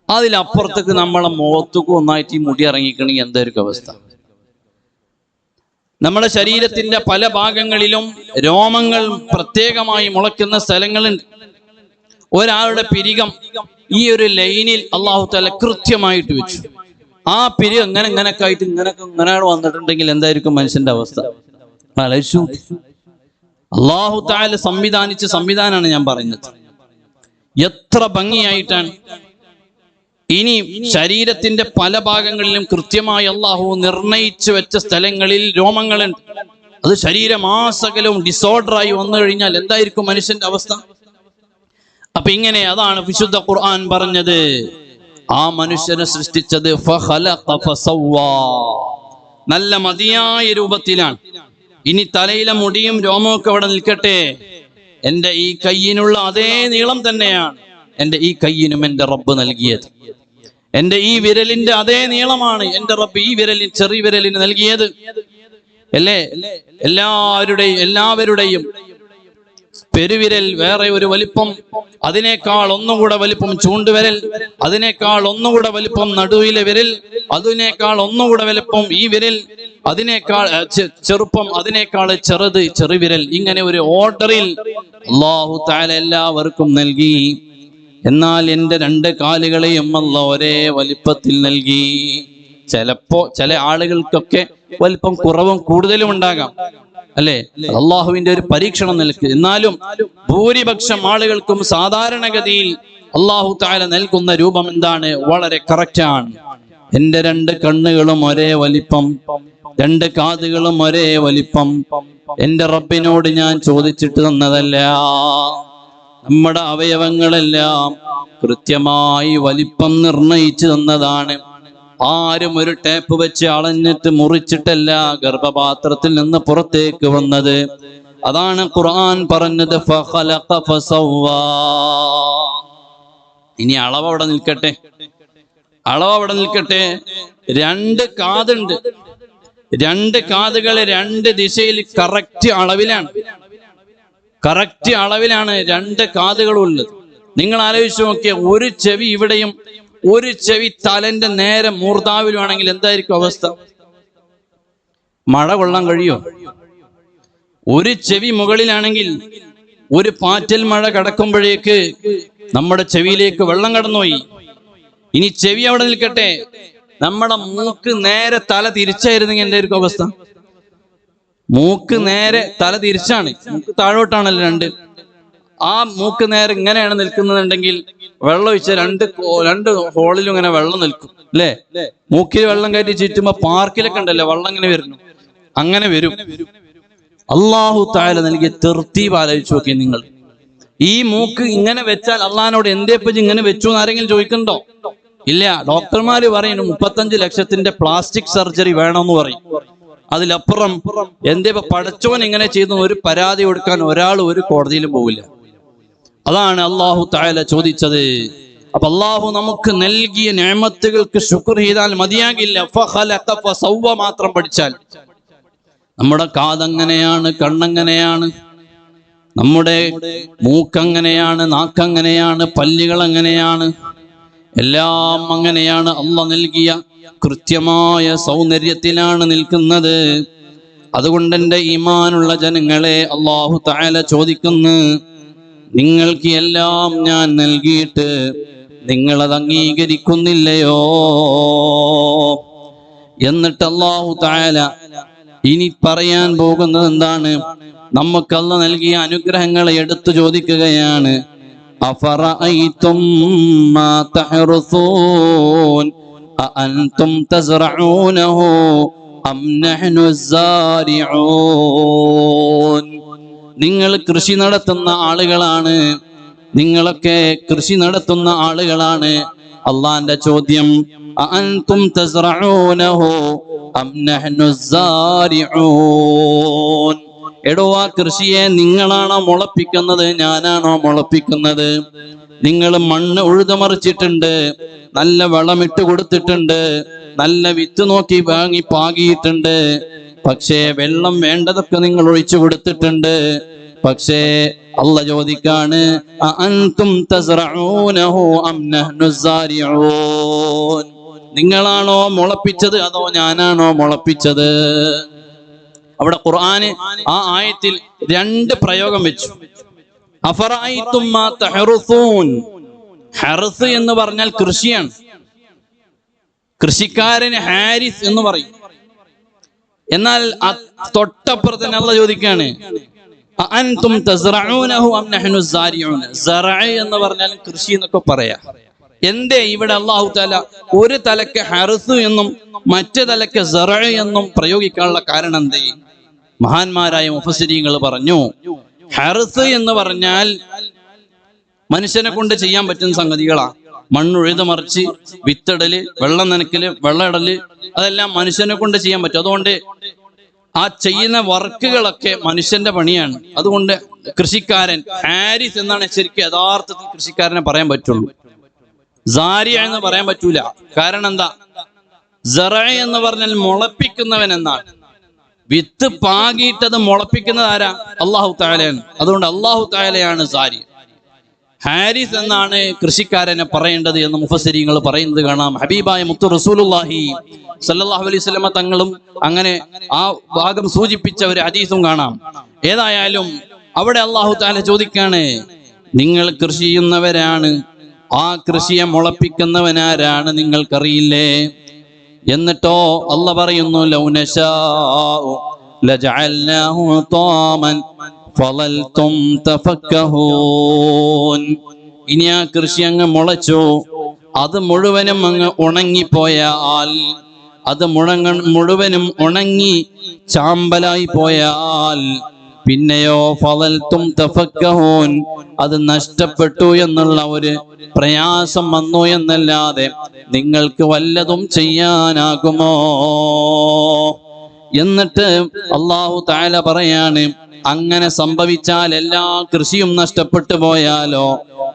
അതിലപ്പുറത്തേക്ക് നമ്മളെ മുഖത്തേക്ക് ഒന്നായിട്ട് ഈ മുടി ഇറങ്ങിക്കണമെങ്കിൽ എന്തായിരിക്കും അവസ്ഥ? നമ്മുടെ ശരീരത്തിന്റെ പല ഭാഗങ്ങളിലും രോമങ്ങൾ പ്രത്യേകമായി മുളയ്ക്കുന്ന സ്ഥലങ്ങളുണ്ട്. ഒരാളുടെ പിരികം ഈ ഒരു ലൈനിൽ അല്ലാഹു തആല കൃത്യമായിട്ട് വെച്ചു. ആ പിരികം ഇങ്ങനൊക്കെ ആയിട്ട് ഇങ്ങനെ വന്നിട്ടുണ്ടെങ്കിൽ എന്തായിരിക്കും മനുഷ്യന്റെ അവസ്ഥ? ആലോചിച്ചു. അല്ലാഹു തആല സംവിധാനിച്ച സംവിധാനമാണ് ഞാൻ പറയുന്നത്. എത്ര ഭംഗിയായിട്ടാണ്. ഇനി ശരീരത്തിന്റെ പല ഭാഗങ്ങളിലും കൃത്യമായി അല്ലാഹു നിർണയിച്ചു വെച്ച സ്ഥലങ്ങളിൽ രോമങ്ങളുണ്ട്. അത് ശരീരമാസകലവും ഡിസോർഡറായി വന്നു കഴിഞ്ഞാൽ എന്തായിരിക്കും മനുഷ്യന്റെ അവസ്ഥ? അപ്പൊ ഇങ്ങനെ അതാണ് വിശുദ്ധ ഖുർആൻ പറഞ്ഞത്. ആ മനുഷ്യനെ സൃഷ്ടിച്ചത് ഫഖലഖ ഫസവ്വാ, നല്ല മതിയായ രൂപത്തിലാണ്. ഇനി തലയിലെ മുടിയും രോമവും ഒക്കെ അവിടെ നിൽക്കട്ടെ, എന്റെ ഈ കയ്യിനുള്ള അതേ നീളം തന്നെയാണ് എന്റെ ഈ കയ്യിനും എന്റെ റബ്ബ് നൽകിയത്. എന്റെ ഈ വിരലിന്റെ അതേ നീളമാണ് എന്റെ റബ്ബ് ഈ വിരലിൽ, ചെറിയ വിരലിന് നൽകിയത്. അല്ലേ? എല്ലാവരുടെയും പെരുവിരൽ വേറെ ഒരു വലിപ്പം, അതിനേക്കാൾ ഒന്നുകൂടെ വലിപ്പം ചൂണ്ടുവിരൽ, അതിനേക്കാൾ ഒന്നുകൂടെ വലിപ്പം നടുവിലെ വിരൽ, അതിനേക്കാൾ ഒന്നുകൂടെ വലിപ്പം ഈ വിരൽ, അതിനേക്കാൾ ചെറുപ്പം, അതിനേക്കാൾ ചെറുത് ചെറുവിരൽ. ഇങ്ങനെ ഒരു ഓർഡറിൽ അല്ലാഹു തആല എല്ലാവർക്കും നൽകി. എന്നാൽ എന്റെ 2 കാലുകളെയും അല്ലാഹു ഒരേ വലിപ്പത്തിൽ നൽകി. ചിലപ്പോ ചില ആളുകൾക്കൊക്കെ വലിപ്പം കുറവും കൂടുതലും ഉണ്ടാകാം, അല്ലെ? അള്ളാഹുവിന്റെ ഒരു പരീക്ഷണം നൽകി. എന്നാലും ഭൂരിപക്ഷം ആളുകൾക്കും സാധാരണഗതിയിൽ അല്ലാഹു തആല നൽകുന്ന രൂപം എന്താണ്? വളരെ കറക്റ്റ് ആണ്. എന്റെ 2 കണ്ണുകളും ഒരേ വലിപ്പം, 2 കാതുകളും ഒരേ വലിപ്പം എന്റെ റബ്ബിനോട് ഞാൻ ചോദിച്ചിട്ട് തന്നതല്ല. നമ്മുടെ അവയവങ്ങളെല്ലാം കൃത്യമായി വലിപ്പം നിർണയിച്ചു തന്നതാണ്. ആരും ഒരു ടേപ്പ് വെച്ച് അളഞ്ഞിട്ട് മുറിച്ചിട്ടല്ല ഗർഭപാത്രത്തിൽ നിന്ന് പുറത്തേക്ക് വന്നത്. അതാണ് ഖുർആൻ പറഞ്ഞത് ഫഖലഖ ഫസവ്വാ. ഇനി അളവ് അവിടെ നിൽക്കട്ടെ, 2 കാതുണ്ട്, 2 കാതുകൾ 2 ദിശയിൽ കറക്റ്റ് അളവിലാണ് 2 കാതുകളുള്ളത്. നിങ്ങൾ ആലോചിച്ച് നോക്കിയ, ഒരു ചെവി ഇവിടെയും ഒരു ചെവി തലന്റെ നേരെ മൂർധാവിലുമാണെങ്കിൽ എന്തായിരിക്കും അവസ്ഥ? മഴ കൊള്ളാൻ കഴിയോ? ഒരു ചെവി മുകളിലാണെങ്കിൽ ഒരു പാറ്റൽ മഴ കടക്കുമ്പോഴേക്ക് നമ്മുടെ ചെവിയിലേക്ക് വെള്ളം കടന്നുപോയി. ഇനി ചെവി അവിടെ നിൽക്കട്ടെ, നമ്മുടെ മൂക്ക് നേരെ തല തിരിച്ചായിരുന്നെങ്കിൽ എന്തായിരിക്കും അവസ്ഥ? മൂക്ക് നേരെ തല തിരിച്ചാണ്, മൂക്ക് താഴോട്ടാണല്ലോ 2. ആ മൂക്ക് നേരെ ഇങ്ങനെയാണ് നിൽക്കുന്നുണ്ടെങ്കിൽ വെള്ളം ഒഴിച്ച 2 ഹോളിലും ഇങ്ങനെ വെള്ളം നിൽക്കും അല്ലേ? മൂക്കിൽ വെള്ളം കയറ്റി ചുറ്റുമ്പോ പാർക്കിലൊക്കെ ഉണ്ടല്ലോ വെള്ളം ഇങ്ങനെ വരുന്നു, അങ്ങനെ വരും. അല്ലാഹു തആല നൽകിയ തർത്തീബ് ആലോചിച്ച് നോക്കി നിങ്ങൾ. ഈ മൂക്ക് ഇങ്ങനെ വെച്ചാൽ അള്ളാഹിനോട് എന്തേപ്പറ്റി ഇങ്ങനെ വെച്ചു എന്ന് ആരെങ്കിലും ചോദിക്കണ്ടോ? ഇല്ല. ഡോക്ടർമാര് പറയുന്നു 35 ലക്ഷത്തിന്റെ പ്ലാസ്റ്റിക് സർജറി വേണമെന്ന് പറയും. അതിലപ്പുറം എന്തേ പടച്ചോൻ ഇങ്ങനെ ചെയ്തു ഒരു പരാതി കൊടുക്കാൻ ഒരാൾ ഒരു കോടതിയിലും പോവില്ല. അതാണ് അല്ലാഹു തആല ചോദിച്ചത്. അപ്പൊ അല്ലാഹു നമുക്ക് നൽകിയ നിഅമത്തുകൾക്ക് ശുക്ർ ചെയ്താൽ മതിയാകില്ല. ഫഖലഖ ഫസവ്വ മാത്രം പഠിച്ചാൽ. നമ്മുടെ കാതങ്ങനെയാണ്, കണ്ണങ്ങനെയാണ്, നമ്മുടെ മൂക്കങ്ങനെയാണ്, നാക്കങ്ങനെയാണ്, പല്ലുകൾ അങ്ങനെയാണ്, എല്ലാം അങ്ങനെയാണ്. അല്ലാഹു നൽകിയ കൃത്യമായ സൗന്ദര്യത്തിലാണ് നിൽക്കുന്നത്. അതുകൊണ്ട് എൻ്റെ ഈമാനുള്ള ജനങ്ങളെ അല്ലാഹു തആല ചോദിക്കുന്നു, നിങ്ങൾക്ക് എല്ലാം ഞാൻ നൽകിയിട്ട് നിങ്ങളത് അംഗീകരിക്കുന്നില്ലയോ? എന്നിട്ട് അല്ലാഹു തആല ഇനി പറയാൻ പോകുന്നത് എന്താണ്? നമുക്ക് അല്ലാഹു നൽകിയ അനുഗ്രഹങ്ങളെ എടുത്തു ചോദിക്കുകയാണ്. അഫറഅയ്തും മാ തഹറുസൂൻ അഅൻതും തസ്റഊനഹു അം നഹ്നു സാരിഊൻ. നിങ്ങൾ കൃഷി നടത്തുന്ന ആളുകളാണ്, നിങ്ങളൊക്കെ കൃഷി നടത്തുന്ന ആളുകളാണ്. അള്ളാന്റെ ചോദ്യം, അഅൻതും തസ്റഊനഹു അം നഹ്നു സാരിഊൻ. എടോ, ആ കൃഷിയെ നിങ്ങളാണോ മുളപ്പിക്കുന്നത്, ഞാനാണോ മുളപ്പിക്കുന്നത്? നിങ്ങൾ മണ്ണ് ഉഴുതുമറിച്ചിട്ടുണ്ട്, നല്ല വളമിട്ട് കൊടുത്തിട്ടുണ്ട്, നല്ല വിത്ത് നോക്കി വാങ്ങി പാകിയിട്ടുണ്ട്. പക്ഷേ വെള്ളം വേണ്ടതൊക്കെ നിങ്ങൾ ഒഴിച്ചു കൊടുത്തിട്ടുണ്ട്. പക്ഷേ അല്ലാഹു ചോദിക്കാണ്, അഅൻതും തസ്റഊനഹു അം നഹ്നു സാരിഊൻ. നിങ്ങളാണോ മുളപ്പിച്ചത് അതോ ഞാനാണോ മുളപ്പിച്ചത്? അവിടെ ഖുർആന് ആ ആയത്തിൽ 2 പ്രയോഗം വെച്ചു. അഫറഅയ്തും മാ തഹറുസൂൻ. ഹർസ് എന്ന് പറഞ്ഞാൽ കൃഷിയാണ്. കൃഷിക്കാരന് ഹാരിസ് എന്ന് പറയും. എന്നാൽ തൊട്ടപ്പുറത്ത് തന്നെ അല്ലാഹു ചോദിക്കാണ്, അഅൻതും തസ്റഊനഹു അം നഹ്നു സാരിഊൻ. സറഅ എന്ന് പറഞ്ഞാൽ കൃഷി എന്നൊക്കെ പറയാ. എന്തേ ഇവിടെ അല്ലാഹു തആല ഒരു തലക്ക് ഹർസ് എന്നും മറ്റു തലക്ക് സറഅ എന്നും പ്രയോഗിക്കാനുള്ള കാരണം എന്തേ? മഹാന്മാരായ മുഫസ്സിരീങ്ങൾ പറഞ്ഞു, ഹർസ് എന്ന് പറഞ്ഞാൽ മനുഷ്യനെ കൊണ്ട് ചെയ്യാൻ പറ്റുന്ന സംഗതികളാ. മണ്ണുഴുത് മറിച്ച്, വിത്തിടല്, വെള്ളം നനയ്ക്കല്, വെള്ളം ഇടല്, അതെല്ലാം മനുഷ്യനെ കൊണ്ട് ചെയ്യാൻ പറ്റും. അതുകൊണ്ട് ആ ചെയ്യുന്ന വർക്കുകളൊക്കെ മനുഷ്യന്റെ പണിയാണ്. അതുകൊണ്ട് കൃഷിക്കാരൻ ഹാരിസ് എന്നാണ് ശരിക്കും യഥാർത്ഥത്തിൽ കൃഷിക്കാരനെ പറയാൻ പറ്റുള്ളൂ. സാരിയ എന്ന് പറയാൻ പറ്റൂല. കാരണം എന്താ? സറഅ എന്ന് പറഞ്ഞാൽ മുളപ്പിക്കുന്നവൻ എന്നാണ്. വിത്ത് പാകിയിട്ടത് മുളപ്പിക്കുന്നത് ആരാ? അല്ലാഹു തആലയാണ്. അതുകൊണ്ട് അല്ലാഹു തആലയാണ് സാരി. ഹാരിസ് എന്നാണ് കൃഷിക്കാരനെ പറയേണ്ടത് എന്ന് മുഫസ്സിരീങ്ങൾ പറയുന്നത് കാണാം. ഹബീബായ മുത്തു റസൂലുള്ളാഹി സല്ലല്ലാഹു അലൈഹി വസല്ലമ തങ്ങളും അങ്ങനെ ആ ഭാഗം സൂചിപ്പിച്ച ഒരു ഹദീസും കാണാം. ഏതായാലും അവിടെ അല്ലാഹു തആല ചോദിക്കാണ്, നിങ്ങൾ കൃഷി ചെയ്യുന്നവരാണ്, ആ കൃഷിയെ മുളപ്പിക്കുന്നവനാരാണ് നിങ്ങൾക്കറിയില്ലേ? എന്നിട്ടോ അല്ലാഹു പറയുന്നു, ലൗ നശാഉ ലജഅൽനാഹു ത്വാമൻ ഫളൽതും തഫക്കഹൂൻ. ഇനി ആ കൃഷി അങ്ങ് മുളച്ചു, അത് മുഴുവനും അങ്ങ് ഉണങ്ങിപ്പോയാൽ, അത് മുഴുവനും ഉണങ്ങി ചാമ്പലായി പോയാൽ പിന്നെയോ ഫളൽതും തഫക്കഹൂൻ, അത് നഷ്ടപ്പെട്ടു എന്നുള്ള ഒരു പ്രയാസം വന്നു എന്നല്ലാതെ നിങ്ങൾക്ക് വല്ലതും ചെയ്യാനാകുമോ? എന്നിട്ട് അല്ലാഹു തആല പറയാണ്, അങ്ങനെ സംഭവിച്ചാൽ എല്ലാ കൃഷിയും നഷ്ടപ്പെട്ടു പോയാലോ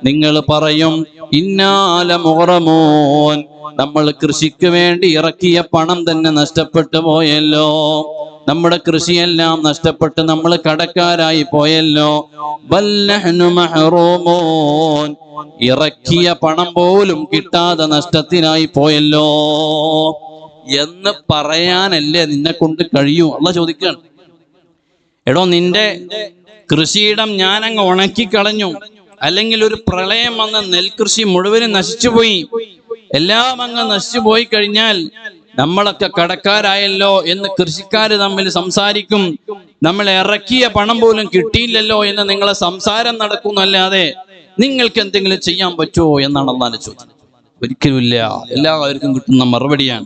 നിങ്ങൾ പറയും ഇന്നാല മുഗ്റമൂൻ, നമ്മൾ കൃഷിക്ക് വേണ്ടി ഇറക്കിയ പണം തന്നെ നഷ്ടപ്പെട്ടു പോയല്ലോ, നമ്മുടെ കൃഷിയെല്ലാം നഷ്ടപ്പെട്ട് നമ്മൾ കടക്കാരായി പോയല്ലോ. ബൽ നഹ്നു മഹ്റൂമൂൻ, ഇറക്കിയ പണം പോലും കിട്ടാതെ നഷ്ടത്തിനായി പോയല്ലോ എന്ന് പറയാനല്ലേ നിന്നെ കൊണ്ട് കഴിയൂ? അള്ളാഹ് ചോദിക്കുകയാണ്, എടോ നിന്റെ കൃഷിയിടം ഞാനങ്ങ് ഉണക്കിക്കളഞ്ഞു, അല്ലെങ്കിൽ ഒരു പ്രളയം വന്ന നെൽകൃഷി മുഴുവനും നശിച്ചുപോയി, എല്ലാം അങ്ങ് നശിച്ചു പോയി കഴിഞ്ഞാൽ നമ്മളൊക്കെ കടക്കാരായല്ലോ എന്ന് കൃഷിക്കാർ തമ്മിൽ സംസാരിക്കും. നമ്മൾ ഇറക്കിയ പണം പോലും കിട്ടിയില്ലല്ലോ എന്ന് നിങ്ങളെ സംസാരം നടക്കുന്നല്ലാതെ നിങ്ങൾക്ക് എന്തെങ്കിലും ചെയ്യാൻ പറ്റുമോ എന്നാണ് അള്ളാഹുവിന്റെ ചോദ്യം. ഒരിക്കലുമില്ല. എല്ലാവർക്കും കിട്ടുന്ന മറുപടിയാണ്.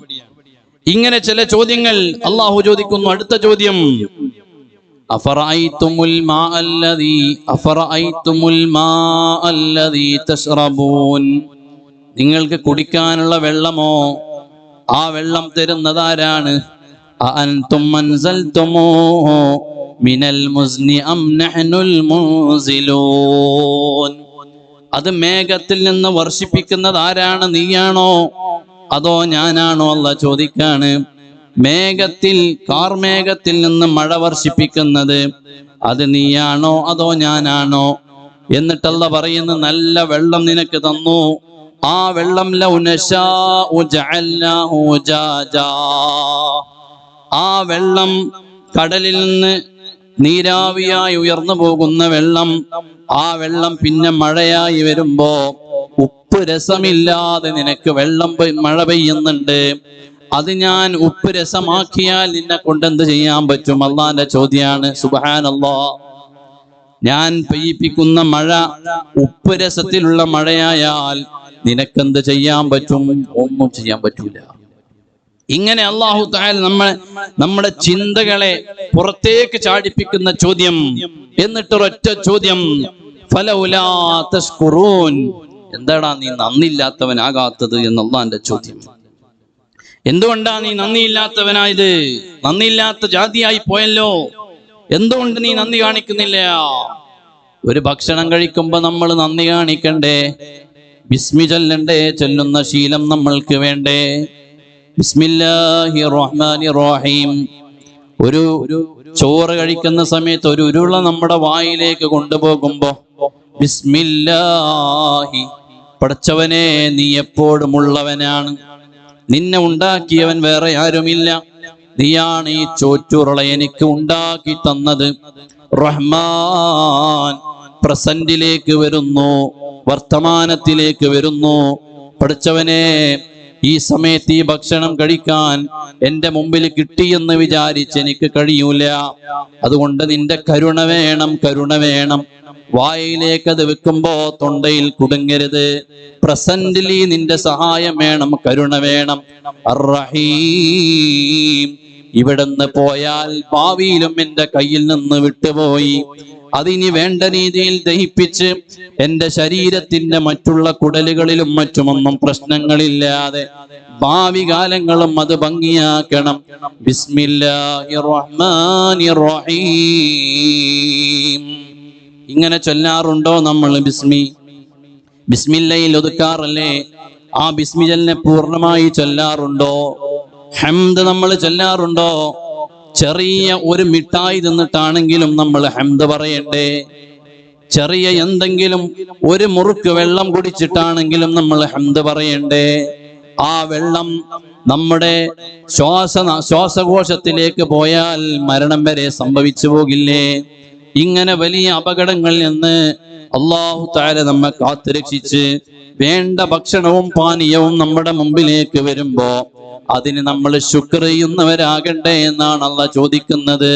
ഇങ്ങനെ ചില ചോദ്യങ്ങൾ അള്ളാഹു ചോദിക്കുന്നു. അടുത്ത ചോദ്യം, അഫറഅയ്തുമുൽ മാഅ അല്ലദീ തശ്റബൂൻ, നിങ്ങൾക്ക് കുടിക്കാനുള്ള വെള്ളമോ, ആ വെള്ളം തരുന്നതാരാണ്? അഅൻതും അൻസൽതുമൂഹു മിനൽ മുസ്നി അം നഹ്നുൽ മുൻസിലൂൻ, അത് മേഘത്തിൽ നിന്ന് വർഷിപ്പിക്കുന്നത് ആരാണ്? നീയാണോ അതോ ഞാനാണോ? അല്ലാഹ് ചോദിക്കാണ്. മേഘത്തിൽ, കാർമേഘത്തിൽ നിന്ന് മഴ വർഷിപ്പിക്കുന്നത് അത് നീയാണോ അതോ ഞാനാണോ? എന്നിട്ട് അല്ലാഹ് പറയുന്നു, നല്ല വെള്ളം നിനക്ക് തന്നു, ആ വെള്ളം ലൗ നശാഉ ജഅൽനാഹു ജാജാ, ആ വെള്ളം കടലിൽ നിന്ന് നീരാവിയായി ഉയർന്നു പോകുന്ന വെള്ളം, ആ വെള്ളം പിന്നെ മഴയായി വരുമ്പോ ഉപ്പ് രസമില്ലാതെ നിനക്ക് മഴ പെയ്യുന്നുണ്ട്, അത് ഞാൻ ഉപ്പ് രസമാക്കിയാൽ നിന്നെ കൊണ്ട് എന്ത് ചെയ്യാൻ പറ്റും? അള്ളാന്റെ ചോദ്യാണ്. സുബ്ഹാനല്ലാഹ്, ഞാൻ പെയ്യിപ്പിക്കുന്ന മഴ ഉപ്പ് രസത്തിലുള്ള മഴയായാൽ നിനക്കെന്ത് ചെയ്യാൻ പറ്റും? ഒന്നും ചെയ്യാൻ പറ്റൂല. ഇങ്ങനെ അല്ലാഹു തആല നമ്മുടെ ചിന്തകളെ പുറത്തേക്ക് ചാടിപ്പിക്കുന്ന ചോദ്യം. എന്നിട്ട് ഒരൊറ്റ ചോദ്യം, ഫലൗലാ തശ്കുറൂൻ, എന്താടാ നീ നന്ദിയില്ലാത്തവനാകാത്തത് എന്ന് അല്ലാഹുവിന്റെ ചോദ്യം. എന്തുകൊണ്ടാ നീ നന്ദിയില്ലാത്തവനായത്? നന്ദിയില്ലാത്ത ജാതിയായി പോയല്ലോ, എന്തുകൊണ്ട് നീ നന്ദി കാണിക്കുന്നില്ല? ഒരു ഭക്ഷണം കഴിക്കുമ്പോ നമ്മൾ നന്ദി കാണിക്കണ്ടേ? ബിസ്മി ചൊല്ലണ്ടേ? ചൊല്ലുന്ന ശീലം നമ്മൾക്ക് വേണ്ടേ? ബിസ്മില്ലാഹിർ റഹ്മാനിർ റഹീം. ഒരു ചോറ് കഴിക്കുന്ന സമയത്ത് ഒരു ഉരുള നമ്മുടെ വായിലേക്ക് കൊണ്ടുപോകുമ്പോ ബിസ്മില്ലാഹി, പടച്ചവനെ നീ എപ്പോഴും ഉള്ളവനാണ്, നിന്നെ ഉണ്ടാക്കിയവൻ വേറെ ആരുമില്ല, നീയാണ് ഈ ചോറ്റുരുള എനിക്ക് ഉണ്ടാക്കി തന്നത്. റഹ്മാൻ, പ്രസന്റിലേക്ക് വരുന്നു, വർത്തമാനത്തിലേക്ക് വരുന്നു. പടച്ചവനെ, ഈ സമയത്ത് ഈ ഭക്ഷണം കഴിക്കാൻ എന്റെ മുമ്പിൽ കിട്ടിയെന്ന് വിചാരിച്ച് എനിക്ക് കഴിയൂല, അതുകൊണ്ട് നിന്റെ കരുണ വേണം, കരുണ വേണം. വായിലേക്ക് അത് വെക്കുമ്പോ തൊണ്ടയിൽ കുടുങ്ങരുത്. പ്രസന്റിൽ നിന്റെ സഹായം വേണം, കരുണ വേണം. അർ-റഹീം, ഇവിടുന്ന് പോയാൽ ഭാവിയിലും എന്റെ കയ്യിൽ നിന്ന് വിട്ടുപോയി, അതിനി വേണ്ട രീതിയിൽ ദഹിപ്പിച്ച് എന്റെ ശരീരത്തിന്റെ മറ്റുള്ള കുടലുകളിലും മറ്റുമൊന്നും പ്രശ്നങ്ങളില്ലാതെ ഭാവി കാലങ്ങളും അത് ഭംഗിയാക്കണം. ബിസ്മില്ലാഹിർ റഹ്മാനിർ റഹീം. ഇങ്ങനെ ചൊല്ലാറുണ്ടോ നമ്മൾ? ബിസ്മില്ലയിൽ ഒതുക്കാറല്ലേ? ആ ബിസ്മില്ലനെ പൂർണ്ണമായി ചൊല്ലാറുണ്ടോ? ഹംദ് നമ്മൾ ചൊല്ലാറുണ്ടോ? ചെറിയ ഒരു മിഠായി തിന്നിട്ടാണെങ്കിലും നമ്മൾ ഹംദ് പറയണ്ടേ? ചെറിയ എന്തെങ്കിലും ഒരു മുറുക്ക് വെള്ളം കുടിച്ചിട്ടാണെങ്കിലും നമ്മൾ ഹംദ് പറയണ്ടേ? ആ വെള്ളം നമ്മുടെ ശ്വാസകോശത്തിലേക്ക് പോയാൽ മരണം വരെ സംഭവിച്ചു പോകില്ലേ? ഇങ്ങനെ വലിയ അപകടങ്ങളിൽ നിന്ന് അല്ലാഹു തആല നമ്മെ കാത്തുരക്ഷിച്ച് വേണ്ട ഭക്ഷണവും പാനീയവും നമ്മുടെ മുമ്പിലേക്ക് വരുമ്പോ അതിന് നമ്മൾ ശുക്ർ ചെയ്യുന്നവരാകണ്ടേ എന്നാണ് അല്ലാഹ് ചോദിക്കുന്നത്.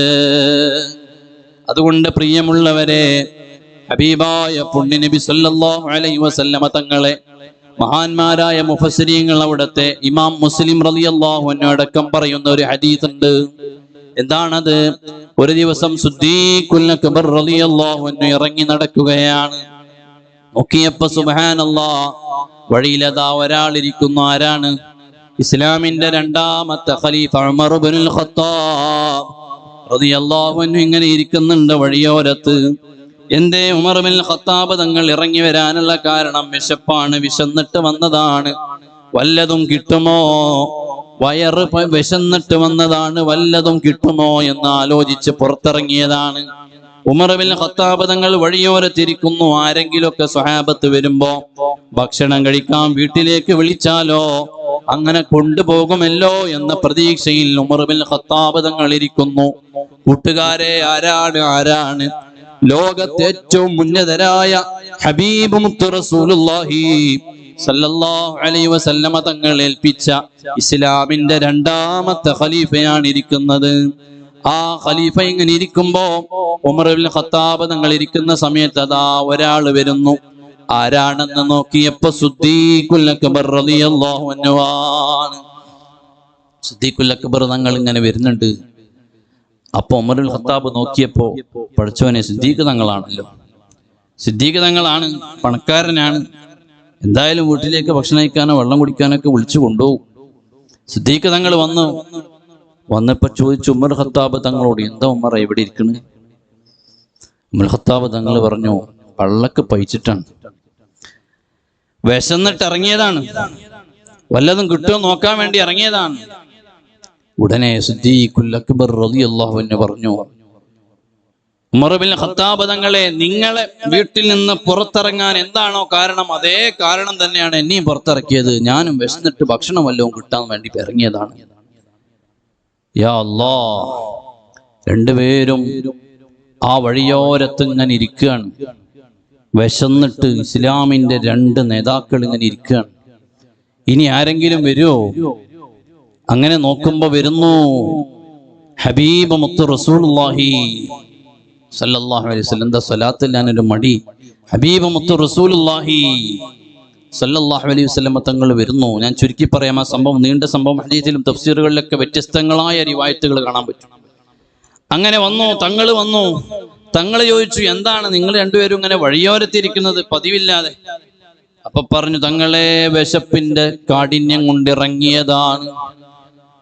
അതുകൊണ്ട് പ്രിയമുള്ളവരെ, ഹബീബായ പുണ്യ നബി സല്ലല്ലാഹു അലൈഹി വസല്ലമ തങ്ങളെ മഹാന്മാരായ മുഫസ്സിരീങ്ങൾ അവിടുത്തെ ഇമാം മുസ്ലിം റളിയല്ലാഹു അൻഹു അടക്കം പറയുന്ന ഒരു ഹദീസ് ഉണ്ട്. എന്താണത്? ഒരു ദിവസം സിദ്ദീഖുൽ അക്ബർ റളിയല്ലാഹു അൻഹു ഇറങ്ങി നടക്കുകയാണ്. നോക്കിയപ്പോ സുബ്ഹാനല്ലാഹ്, വഴിയിലതാ ഒരാളിരിക്കുന്നു. ആരാണ്? ഇസ്ലാമിന്റെ രണ്ടാമത്തെ ഖലീഫ ഉമർ ഇബ്നുൽ ഖത്താബ് റളിയല്ലാഹു അൻഹു ഇങ്ങനെ ഇരിക്കുന്നുണ്ട് വഴിയോരത്ത്. എന്തേ ഉമർ ഇബ്നുൽ ഖത്താബ് തങ്ങൾ ഇറങ്ങി വരാനുള്ള കാരണം? വിശപ്പാണ്, വിശന്നിട്ട് വന്നതാണ്. വല്ലതും കിട്ടുമോ? വയറ് വിശന്നിട്ട് വന്നതാണ്, വല്ലതും കിട്ടുമോ എന്ന് ആലോചിച്ച് പുറത്തിറങ്ങിയതാണ്. ഉമർ ഇബ്നുൽ ഖത്താബ് തങ്ങൾ വഴിയോരത്തിരിക്കുന്നു. ആരെങ്കിലുമൊക്കെ സ്വഹാബത്ത് വരുമ്പോ ഭക്ഷണം കഴിക്കാൻ വീട്ടിലേക്ക് വിളിച്ചാലോ, അങ്ങനെ കൊണ്ടുപോകുമല്ലോ എന്ന പ്രതീക്ഷയിൽ ഉമർ ഇബ്നുൽ ഖത്താബ് തങ്ങൾ ഇരിക്കുന്നു. കൂട്ടുകാരെ, ആരാണ്? ലോകത്തെ ഏറ്റവും ഉന്നതരായ ഹബീബ് മുത്ത് റസൂലുള്ളാഹി സല്ലല്ലാഹു അലൈഹി വസല്ലമ തങ്ങൾ ഏൽപ്പിച്ച ഇസ്ലാമിന്റെ രണ്ടാമത്തെ ഖലീഫയാണ് ഇരിക്കുന്നത്. ആ ഖലീഫ ഇങ്ങനെ ഇരിക്കുമ്പോ ഉമർ ഇബ്നുൽ ഖത്താബ് തങ്ങൾ ഇരിക്കുന്ന സമയത്ത് അതാ ഒരാൾ വരുന്നു. ആരാണെന്ന് നോക്കിയപ്പോ സിദ്ദീഖുൽ അക്ബർ റളിയല്ലാഹു അൻഹു ആണ്. സിദ്ദീഖുൽ അക്ബർ തങ്ങൾ ഇങ്ങനെ വരുന്നുണ്ട്. അപ്പൊ ഉമർ ഇബ്നുൽ ഖത്താബ് നോക്കിയപ്പോ, പഠിച്ചവനെ, സിദ്ദീഖ് തങ്ങളാണല്ലോ. സിദ്ദീഖ് തങ്ങളാണ്, പണക്കാരനാണ്. എന്തായാലും വീട്ടിലേക്ക് ഭക്ഷണം കഴിക്കാനോ വെള്ളം കുടിക്കാനൊക്കെ വിളിച്ചു കൊണ്ടുപോകും. സിദ്ദീഖ് തങ്ങൾ വന്നപ്പോ ചോദിച്ചു ഉമർ ഖത്താബ് തങ്ങളോട്, എന്താ ഉമർ എവിടെ ഇരിക്കണ്? ഉമർ ഖത്താബ് തങ്ങൾ പറഞ്ഞു, പള്ളക്ക് പയിച്ചിട്ടാണ്, വിശന്നിട്ട് ഇറങ്ങിയതാണ്, വല്ലതും കിട്ടുമോ നോക്കാൻ വേണ്ടി ഇറങ്ങിയതാണ്. ഉടനെ സിദ്ദീഖുൽ അക്ബർ റളിയല്ലാഹു അൻഹു പറഞ്ഞു, ഉമർ ഇബ്നുൽ ഖത്താബ് തങ്ങളെ, നിങ്ങളെ വീട്ടിൽ നിന്ന് പുറത്തിറങ്ങാൻ എന്താണോ കാരണം, അതേ കാരണം തന്നെയാണ് എന്നെയും പുറത്തിറക്കിയത്. ഞാനും വിശന്നിട്ട് ഭക്ഷണം വല്ലതും കിട്ടാൻ വേണ്ടി ഇറങ്ങിയതാണ്. യാ അല്ലാഹ്, രണ്ടുപേരും ആ വഴിയോരത്ത് ഇങ്ങനെ ഇരിക്കുകയാണ്. വിശന്നിട്ട് ഇസ്ലാമിന്റെ രണ്ട് നേതാക്കൾ ഇങ്ങനെ ഇരിക്കുകയാണ്. ഇനി ആരെങ്കിലും വരുമോ? അങ്ങനെ നോക്കുമ്പോ വരുന്നു ഹബീബ് മുത്ത് റസൂലുള്ളാഹി സല്ലല്ലാഹു അലൈഹി വസല്ലം. എന്താ സ്വലാത്തിൽ ഞാനൊരു മടി. ഹബീബ് മുത്ത് റസൂലുള്ളാഹി സല്ലല്ലാഹു അലൈഹി വസല്ലം തങ്ങൾ വരുന്നു. ഞാൻ ചുരുക്കി പറയാം, ആ സംഭവം നീണ്ട സംഭവം. ഹദീസിലും തഫ്സീറുകളിലൊക്കെ വ്യത്യസ്തങ്ങളായ റിവായത്തുകൾ കാണാൻ പറ്റും. അങ്ങനെ തങ്ങൾ വന്നു. തങ്ങൾ ചോദിച്ചു, എന്താണ് നിങ്ങൾ രണ്ടുപേരും ഇങ്ങനെ വഴിയോരത്തിരിക്കുന്നത് പതിവില്ലാതെ? അപ്പൊ പറഞ്ഞു, തങ്ങളെ, വിശപ്പിന്റെ കാഠിന്യം കൊണ്ടിറങ്ങിയതാണ്.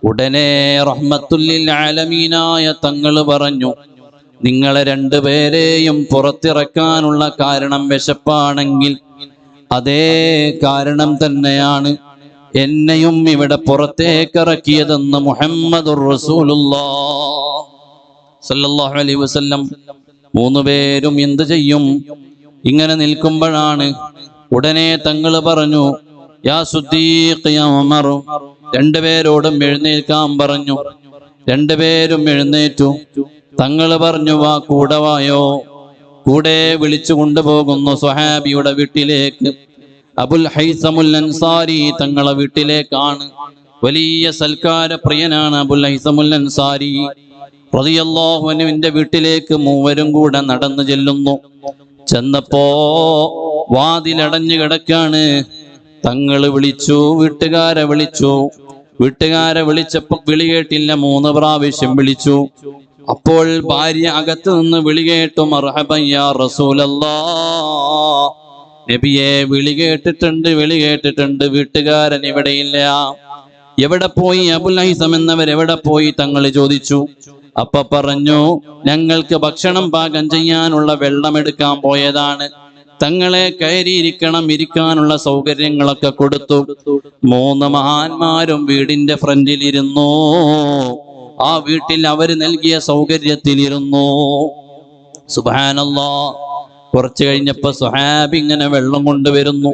ഉടനെ റഹ്മത്തുല്ലിൽ ആലമീനായ തങ്ങൾ പറഞ്ഞു, നിങ്ങളെ രണ്ടുപേരെയും പുറത്തിറക്കാനുള്ള കാരണം വിശപ്പാണെങ്കിൽ അതേ കാരണം തന്നെയാണ് എന്നെയും ഇവിടെ പുറത്തേക്കിറക്കിയതെന്ന് മുഹമ്മദുർ റസൂലുള്ളാഹ് സല്ലല്ലാഹു അലൈഹി വസല്ലം. മൂന്നുപേരും എന്ത് ചെയ്യും? ഇങ്ങനെ നിൽക്കുമ്പോഴാണ് ഉടനെ തങ്ങൾ പറഞ്ഞു, യാ സിദ്ദീഖ് യാ ഉമർ, രണ്ടുപേരോടും എഴുന്നേൽക്കാൻ പറഞ്ഞു. രണ്ടുപേരും എഴുന്നേറ്റു. തങ്ങൾ പറഞ്ഞു, വാ, കൂടെ വായോ. കൂടെ വിളിച്ചു കൊണ്ടുപോകുന്നു സ്വഹാബിയുടെ വീട്ടിലേക്ക്. അബുൽ ഹൈസമുൽ അൻസാരി തങ്ങളെ വീട്ടിലേക്കാണ്. വലിയ സൽക്കാര പ്രിയനാണ് അബുൽ ഹൈസമുൽ അൻസാരി റളിയല്ലാഹു അൻഹുവിന്റെ വീട്ടിലേക്ക് മൂവരും കൂടെ നടന്നു ചെല്ലുന്നു. ചെന്നപ്പോ വാതിലടഞ്ഞു കിടക്കാണ്. തങ്ങൾ വിളിച്ചു, വീട്ടുകാരെ വിളിച്ചപ്പോ വിളി കേട്ടില്ല. 3 പ്രാവശ്യം വിളിച്ചു. അപ്പോൾ ഭാര്യ അകത്ത് നിന്ന് വിളി കേട്ടു, മർഹബൻ യാ റസൂലല്ലാഹ്, നബിയെ, വിളി കേട്ടിട്ടുണ്ട്. വീട്ടുകാരൻ ഇവിടെയില്ല. എവിടെ പോയി? അബുൽ ഹൈസം എന്നവർ എവിടെ പോയി? തങ്ങൾ ചോദിച്ചു. അപ്പൊ പറഞ്ഞു, ഞങ്ങൾക്ക് ഭക്ഷണം പാകം ചെയ്യാനുള്ള വെള്ളം എടുക്കാൻ പോയതാണ്. തങ്ങളെ ഇരിക്കാനുള്ള സൗകര്യങ്ങളൊക്കെ കൊടുത്തു. 3 മഹാന്മാരും വീടിന്റെ ഫ്രണ്ടിലിരുന്നു. ആ വീട്ടിൽ അവര് നൽകിയ സൗകര്യത്തിലിരുന്നു. സുബ്ഹാനല്ലാഹ്. കുറച്ചു കഴിഞ്ഞപ്പോ സ്വഹാബി ഇങ്ങനെ വെള്ളം കൊണ്ടുവരുന്നു.